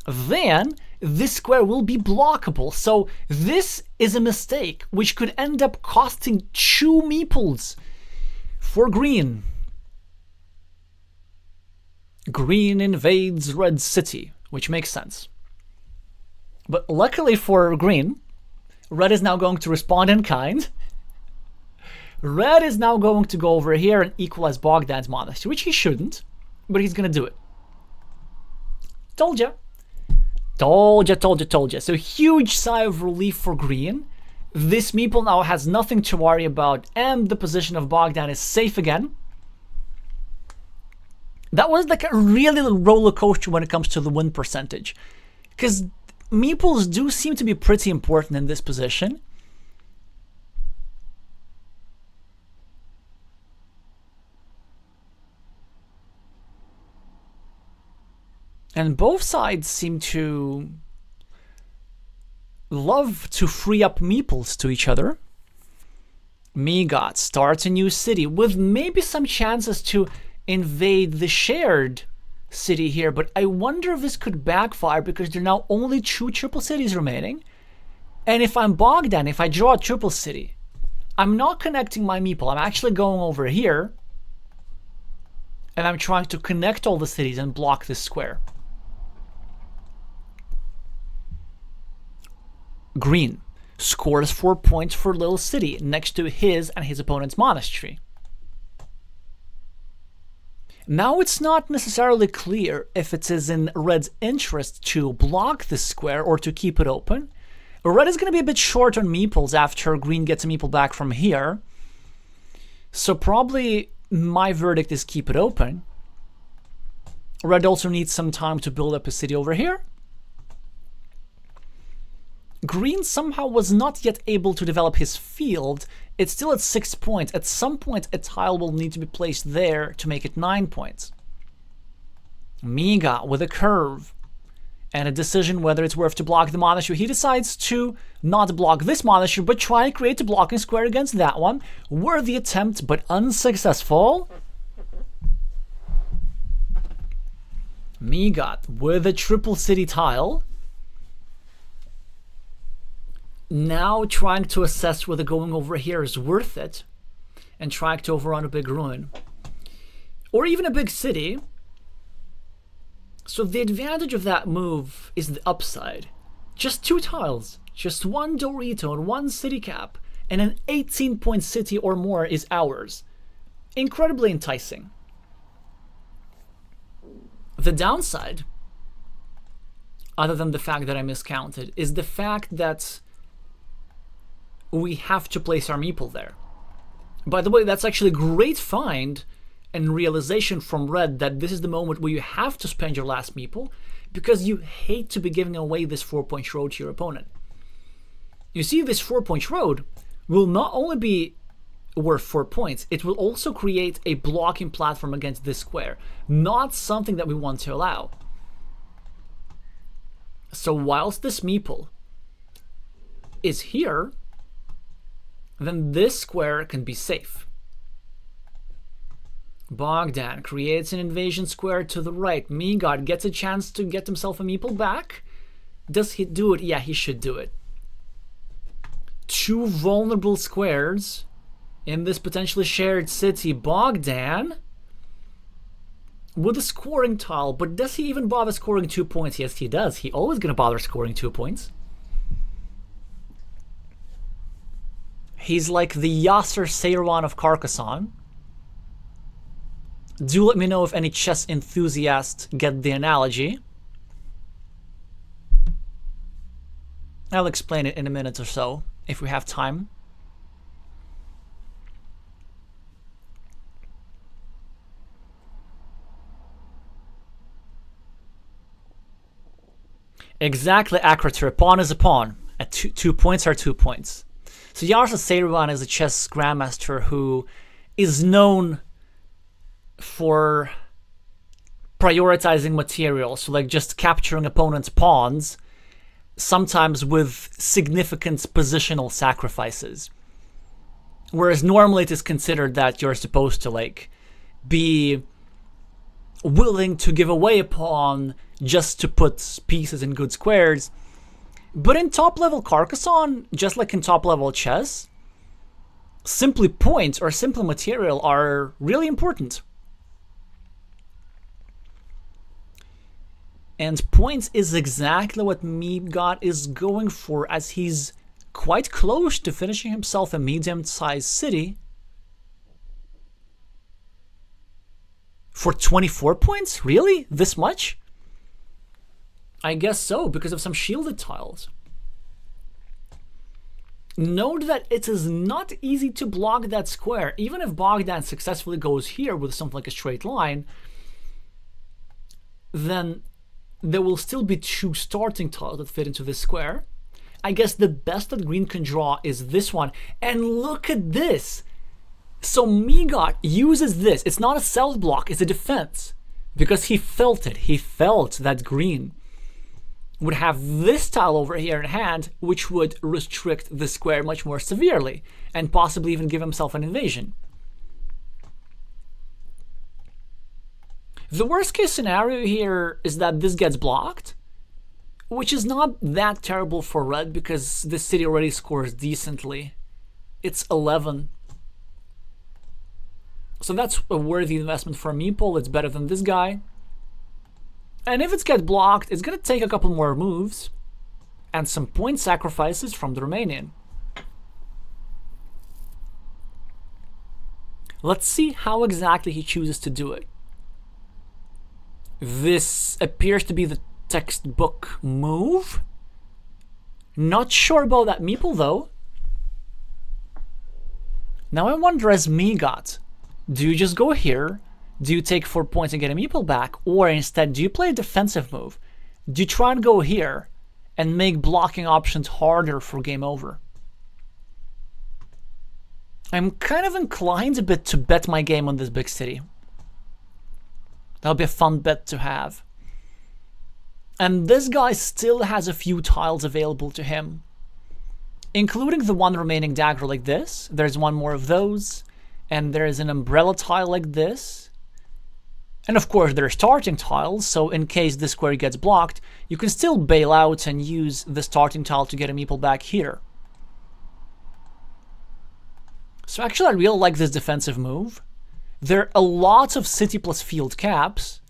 then this square will be blockable. So this is a mistake, which could end up costing 2 meeples for green. Green invades red city, which makes sense. But luckily for green, red is now going to respond in kind. Red is now going to go over here and equalize Bogdan's monastery, which he shouldn't, but he's going to do it. Told ya. Told ya. So huge sigh of relief for green. This meeple now has nothing to worry about, and the position of Bogdan is safe again. That was like a really roller coaster when it comes to the win percentage, because meeples do seem to be pretty important in this position. And both sides seem to love to free up meeples to each other. Megot starts a new city with maybe some chances to invade the shared city here, but I wonder if this could backfire because there are now only 2 triple cities remaining. And if I'm Bogdan, if I draw a triple city, I'm not connecting my meeple. I'm actually going over here and I'm trying to connect all the cities and block this square. Green scores 4 points for little city next to his and his opponent's monastery. Now it's not necessarily clear if it is in red's interest to block this square or to keep it open. Red is going to be a bit short on meeples after green gets a meeple back from here. So probably my verdict is keep it open. Red also needs some time to build up a city over here. Green somehow was not yet able to develop his field. It's still at 6 points. At some point, a tile will need to be placed there to make it 9 points. Megot with a curve and a decision whether it's worth to block the monastery. He decides to not block this monastery, but try and create a blocking square against that one. Worthy attempt, but unsuccessful. Megot with a triple city tile. Now trying to assess whether going over here is worth it and trying to overrun a big ruin or even a big city. So the advantage of that move is the upside. Just 2 tiles, just 1 Dorito and 1 city cap, and an 18-point city or more is ours. Incredibly enticing. The downside, other than the fact that I miscounted, is the fact that we have to place our meeple there. By the way, that's actually a great find and realization from red that this is the moment where you have to spend your last meeple because you hate to be giving away this 4-point road to your opponent. You see, this 4-point road will not only be worth 4 points, it will also create a blocking platform against this square. Not something that we want to allow. So whilst this meeple is here, then this square can be safe. Bogdan creates an invasion square to the right. Megot gets a chance to get himself a meeple back. Does he do it? Yeah, he should do it. 2 vulnerable squares in this potentially shared city. Bogdan with a scoring tile, but does he even bother scoring 2 points? Yes, he does. He always gonna bother scoring 2 points. He's like the Yasser Seirawan of Carcassonne. Do let me know if any chess enthusiasts get the analogy. I'll explain it in a minute or so, if we have time. Exactly, Akrater. A pawn is a pawn. At 2 points are 2 points. So Yasser Seirawan is a chess grandmaster who is known for prioritizing material, so like just capturing opponent's pawns, sometimes with significant positional sacrifices. Whereas normally it is considered that you're supposed to like be willing to give away a pawn just to put pieces in good squares. But in top-level Carcassonne, just like in top-level chess, simply points or simple material are really important. And points is exactly what Megot is going for, as he's quite close to finishing himself a medium-sized city. For 24 points? Really? This much? I guess so, because of some shielded tiles. Note that it is not easy to block that square. Even if Bogdan successfully goes here with something like a straight line, then there will still be 2 starting tiles that fit into this square. I guess the best that green can draw is this one. And look at this! So Megot uses this. It's not a self-block, it's a defense. Because he felt it. He felt that green would have this tile over here in hand, which would restrict the square much more severely, and possibly even give himself an invasion. The worst case scenario here is that this gets blocked, which is not that terrible for red because this city already scores decently. It's 11. So that's a worthy investment for a meeple. It's better than this guy. And if it gets blocked, it's going to take a couple more moves and some point sacrifices from the Romanian. Let's see how exactly he chooses to do it. This appears to be the textbook move. Not sure about that meeple though. Now I wonder, as Megot, do you just go here? Do you take 4 points and get a meeple back? Or instead, do you play a defensive move? Do you try and go here and make blocking options harder for game over? I'm kind of inclined a bit to bet my game on this big city. That'll be a fun bet to have. And this guy still has a few tiles available to him, including the one remaining dagger like this. There's one more of those. And there's an umbrella tile like this. And of course, there are starting tiles, so in case this square gets blocked, you can still bail out and use the starting tile to get a meeple back here. So actually, I really like this defensive move. There are a lot of city plus field caps,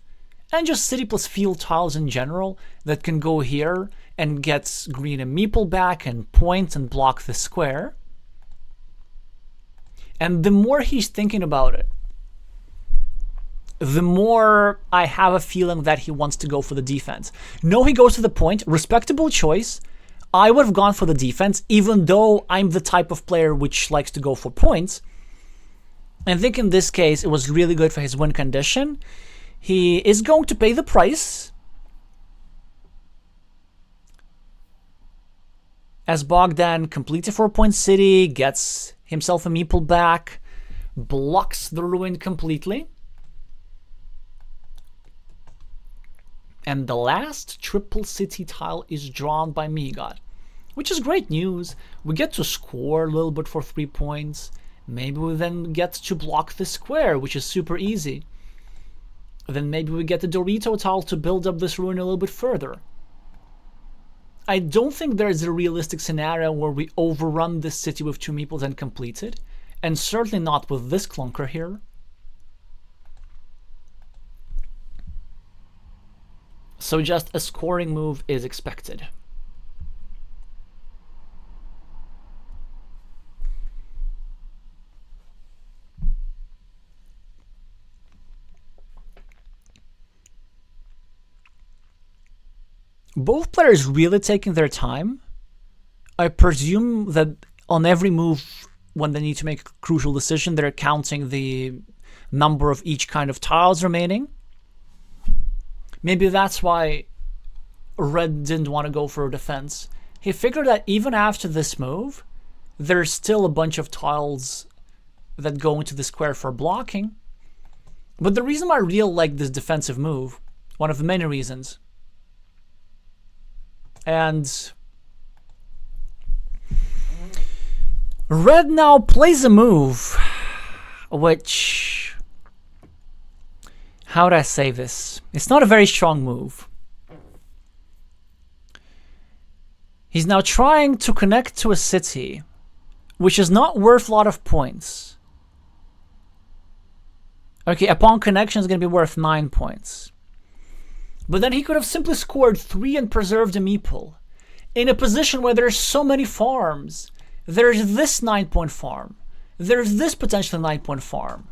and just city plus field tiles in general that can go here and get green a meeple back and point and block the square. And the more he's thinking about it, the more I have a feeling that he wants to go for the defense. No, he goes to the point. Respectable choice. I would have gone for the defense, even though I'm the type of player which likes to go for points. I think in this case, it was really good for his win condition. He is going to pay the price, as Bogdan completes a 4-point city, gets himself a meeple back, blocks the ruin completely. And the last triple city tile is drawn by Megot, which is great news. We get to score a little bit for 3 points. Maybe we then get to block the square, which is super easy. Then maybe we get the Dorito tile to build up this ruin a little bit further. I don't think there's a realistic scenario where we overrun this city with 2 meeples and complete it, and certainly not with this clunker here. So just a scoring move is expected. Both players really taking their time. I presume that on every move, when they need to make a crucial decision, they're counting the number of each kind of tiles remaining. Maybe that's why Red didn't want to go for a defense. He figured that even after this move, there's still a bunch of tiles that go into the square for blocking. But the reason I really like this defensive move, one of the many reasons, and Red now plays a move which, how would I say this? It's not a very strong move. He's now trying to connect to a city, which is not worth a lot of points. Okay, upon connection is going to be worth 9 points. But then he could have simply scored 3 and preserved a meeple. In a position where there's so many farms. There's this 9-point farm. There's this potentially 9-point farm.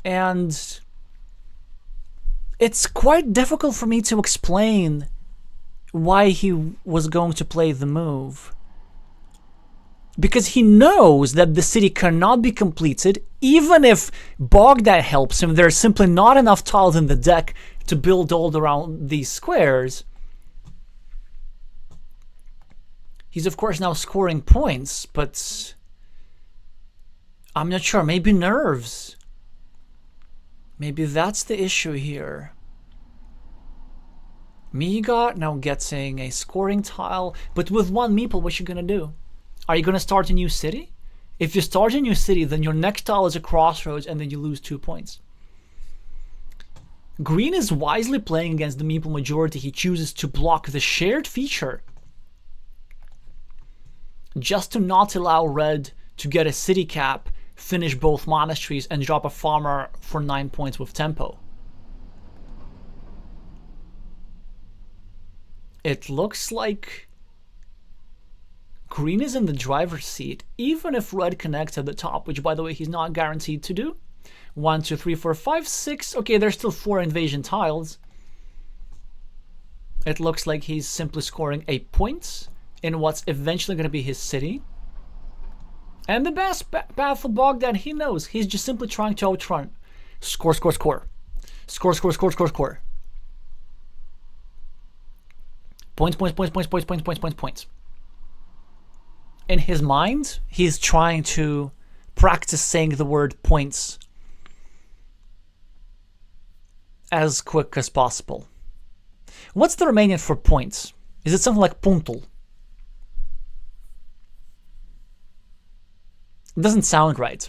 And it's quite difficult for me to explain why he was going to play the move. Because he knows that the city cannot be completed, even if Bogdan helps him. There's simply not enough tiles in the deck to build all around these squares. He's of course now scoring points, but I'm not sure. Maybe nerves. Maybe that's the issue here. Megot now getting a scoring tile, but with 1 meeple, what you gonna do? Are you gonna start a new city? If you start a new city, then your next tile is a crossroads, and then you lose 2 points. Green is wisely playing against the meeple majority. He chooses to block the shared feature just to not allow red to get a city cap, finish both monasteries, and drop a farmer for 9 points with tempo. It looks like green is in the driver's seat, even if red connects at the top, which by the way he's not guaranteed to do. 1, 2, 3, 4, 5, 6. Okay, there's still 4 invasion tiles. It looks like he's simply scoring 8 points in what's eventually going to be his city. And the best path for Bogdan, he knows. He's just simply trying to outrun. Score, score, score. Score, score, score, score, score. Points, points, points, points, points, points, points, points, points. In his mind, he's trying to practice saying the word points as quick as possible. What's the Romanian for points? Is it something like puntul? It doesn't sound right,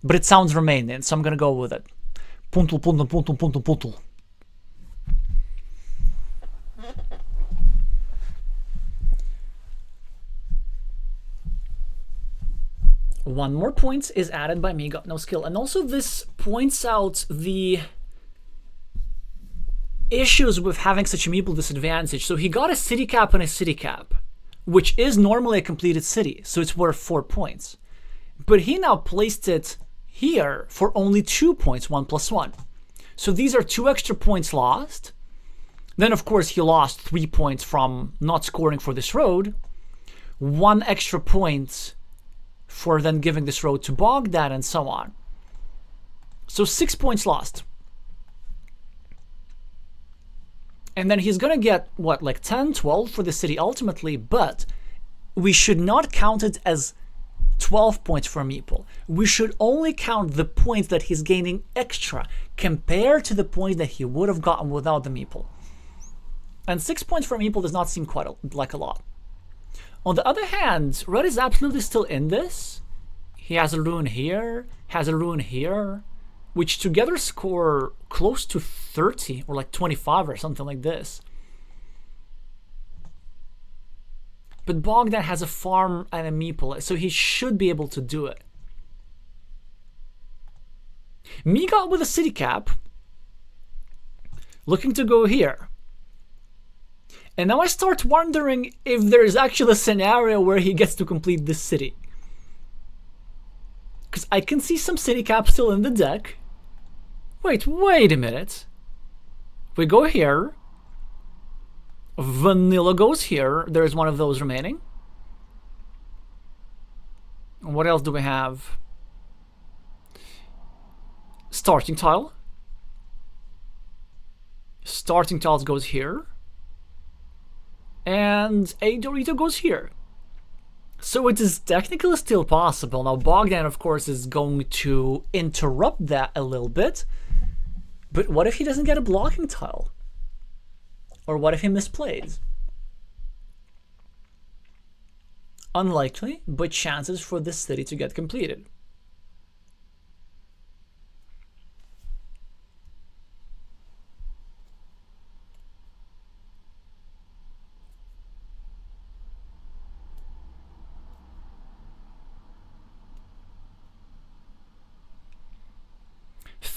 but it sounds Romanian, so I'm gonna go with it. Puntul, puntul, puntul, puntul, puntul. One more point is added by Megot Noskill, and also this points out the issues with having such a meeple disadvantage. So he got a city cap and a city cap, which is normally a completed city, so it's worth 4 points. But he now placed it here for only 2 points, 1 + 1. So these are 2 extra points lost. Then of course he lost 3 points from not scoring for this road. 1 extra point for then giving this road to Bogdan, and so on. So 6 points lost. And then he's gonna get, what, like 10, 12 for the city ultimately, but we should not count it as 12 points for meeple. We should only count the points that he's gaining extra compared to the points that he would have gotten without the meeple. And 6 points for meeple does not seem quite like a lot. On the other hand, red is absolutely still in this. He has a rune here, has a rune here, which together score close to 30 or like 25 or something like this. But Bogdan has a farm and a meeple, so he should be able to do it. Megot with a city cap, looking to go here. And now I start wondering if there is actually a scenario where he gets to complete this city. Because I can see some city caps still in the deck. Wait a minute. We go here. Vanilla goes here. There's one of those remaining. What else do we have? Starting tile. Starting tiles goes here. And a Dorito goes here. So it is technically still possible. Now Bogdan, of course, is going to interrupt that a little bit. But what if he doesn't get a blocking tile? Or what if he misplays? Unlikely, but chances for this city to get completed.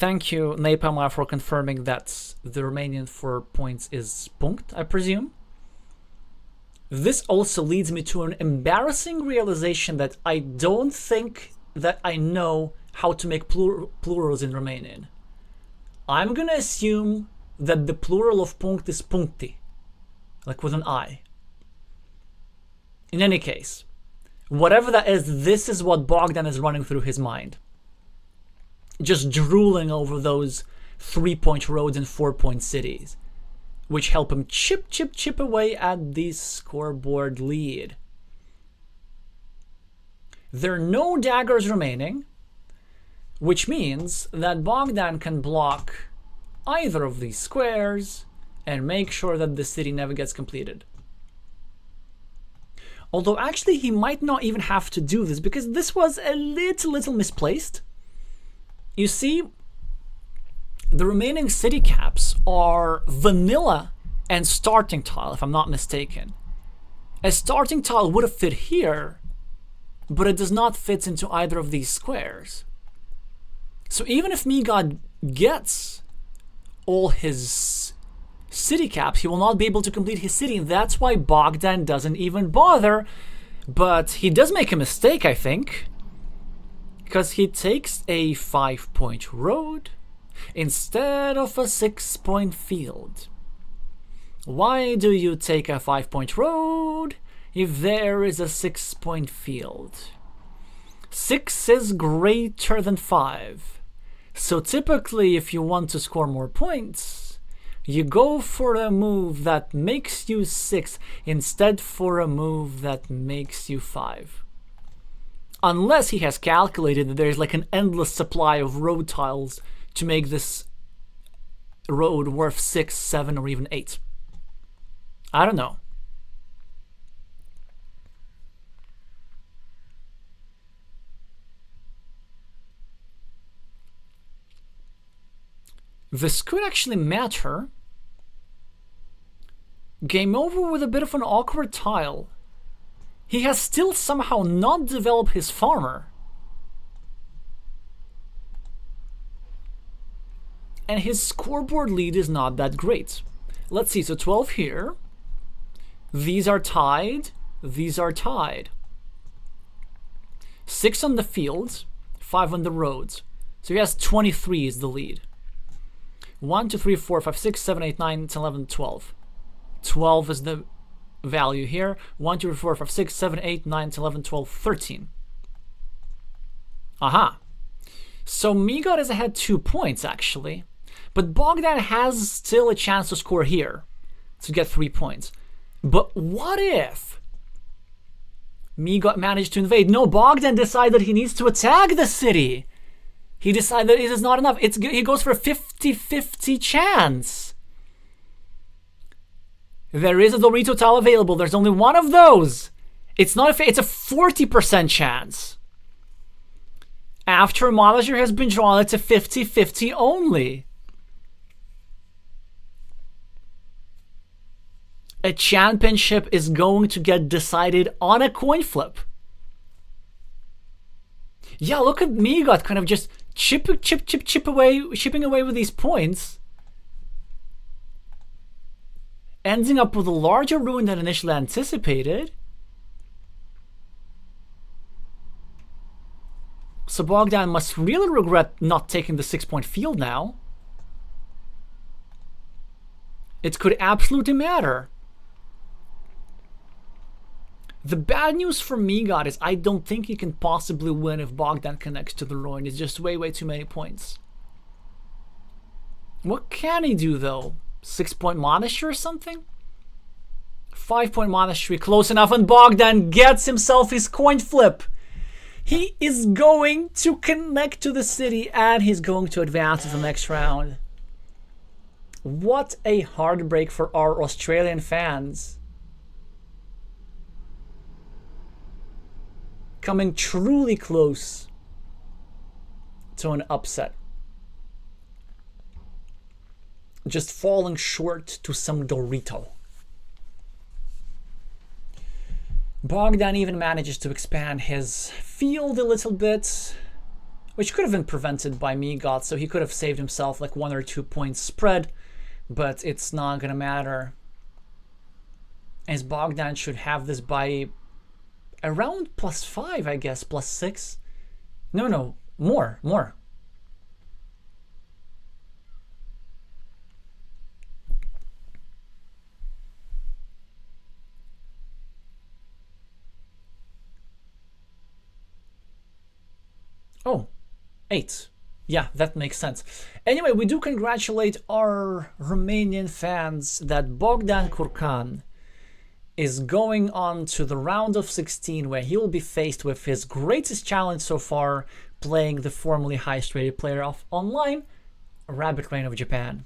Thank you, Napalm, for confirming that the Romanian for points is punkt, I presume. This also leads me to an embarrassing realization that I don't think that I know how to make plurals in Romanian. I'm gonna assume that the plural of punkt is puncti, like with an I. In any case, whatever that is, this is what Bogdan is running through his mind. Just drooling over those 3-point roads and 4-point cities, which help him chip away at the scoreboard lead. There are no daggers remaining, which means that Bogdan can block either of these squares and make sure that the city never gets completed. Although actually he might not even have to do this because this was a little misplaced. You see, the remaining city caps are vanilla and starting tile, if I'm not mistaken. A starting tile would have fit here, but it does not fit into either of these squares. So even if Megot gets all his city caps, he will not be able to complete his city, and that's why Bogdan doesn't even bother. But he does make a mistake, I think, because he takes a 5-point road instead of a 6-point field. Why do you take a 5-point road if there is a 6-point field? 6 is greater than 5. So typically, if you want to score more points, you go for a move that makes you 6 instead for a move that makes you 5. Unless he has calculated that there's like an endless supply of road tiles to make this road worth 6, 7, or even 8. I don't know. This could actually matter. Game over with a bit of an awkward tile. He has still somehow not developed his farmer. And his scoreboard lead is not that great. Let's see, so 12 here. These are tied. These are tied. 6 on the fields, 5 on the roads. So he has 23 is the lead. 1, 2, 3, 4, 5, 6, 7, 8, 9, 10, 11, 12. 12 is the value here. 1, 2, 3, 4, 5, 6, 7, 8, 9, 10, 11, 12, 13. Aha. So Megot is ahead 2 points, actually. But Bogdan has still a chance to score here to get 3 points. But what if Megot managed to invade? No, Bogdan decided he needs to attack the city. He decided it is not enough. He goes for a 50-50 chance. There is a Dorito tile available. There's only one of those. It's not it's a 40% chance. After a monager has been drawn, it's a 50-50 only. A championship is going to get decided on a coin flip. Yeah, look at Megot kind of just chipping away with these points. Ending up with a larger ruin than initially anticipated. So Bogdan must really regret not taking the 6-point field now. It could absolutely matter. The bad news for Megot is I don't think he can possibly win if Bogdan connects to the ruin. It's just way too many points. What can he do though? 6-point monastery or something? 5-point monastery, close enough, and Bogdan gets himself his coin flip. He is going to connect to the city and he's going to advance to the next round. What a heartbreak for our Australian fans. Coming truly close to an upset. Just falling short to some Dorito. Bogdan even manages to expand his field a little bit. which could have been prevented by Megot, so he could have saved himself like 1 or 2 points spread, but it's not gonna matter, as Bogdan should have this by around +5, I guess, +6. No, more. Oh, 8. Yeah, that makes sense. Anyway, we do congratulate our Romanian fans that Bogdan Curcan is going on to the round of 16, where he will be faced with his greatest challenge so far, playing the formerly highest rated player of online, RabbiRain of Japan.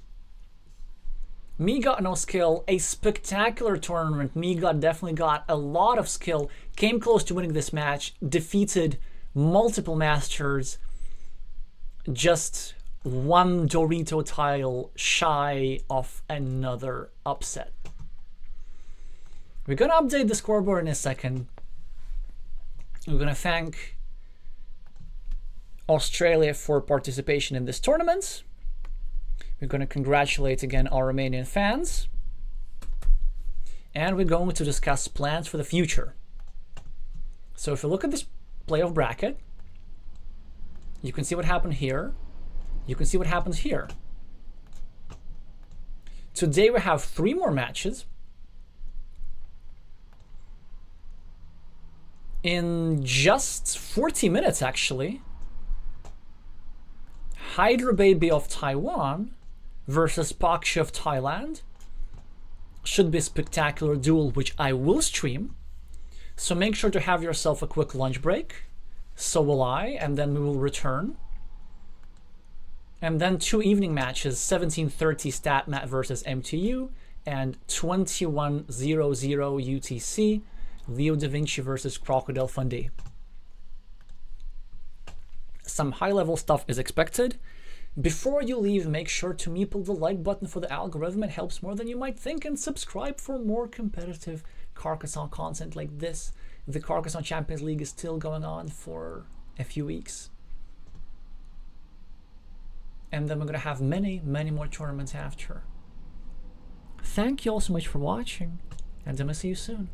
Megot Noskill, a spectacular tournament. Megot definitely got a lot of skill, came close to winning this match, defeated multiple masters, just one Dorito tile shy of another upset. We're going to update the scoreboard in a second. We're going to thank Australia for participation in this tournament. We're going to congratulate again our Romanian fans. And we're going to discuss plans for the future. So if you look at this playoff bracket, you can see what happened here. You can see what happens here. Today we have 3 more matches. In just 40 minutes, actually, Hydra Baby of Taiwan versus Paksha of Thailand. Should be a spectacular duel, which I will stream. So make sure to have yourself a quick lunch break. So will I, and then we will return. And then 2 evening matches, 17:30 StatMat versus MTU and 21:00 UTC, Leo Da Vinci versus Crocodile Fundy. Some high-level stuff is expected. Before you leave, make sure to meeple the like button for the algorithm. It helps more than you might think, and subscribe for more competitive Carcassonne content like this. The Carcassonne Champions League is still going on for a few weeks. And then we're going to have many, many more tournaments after. Thank you all so much for watching, and I'm going to see you soon.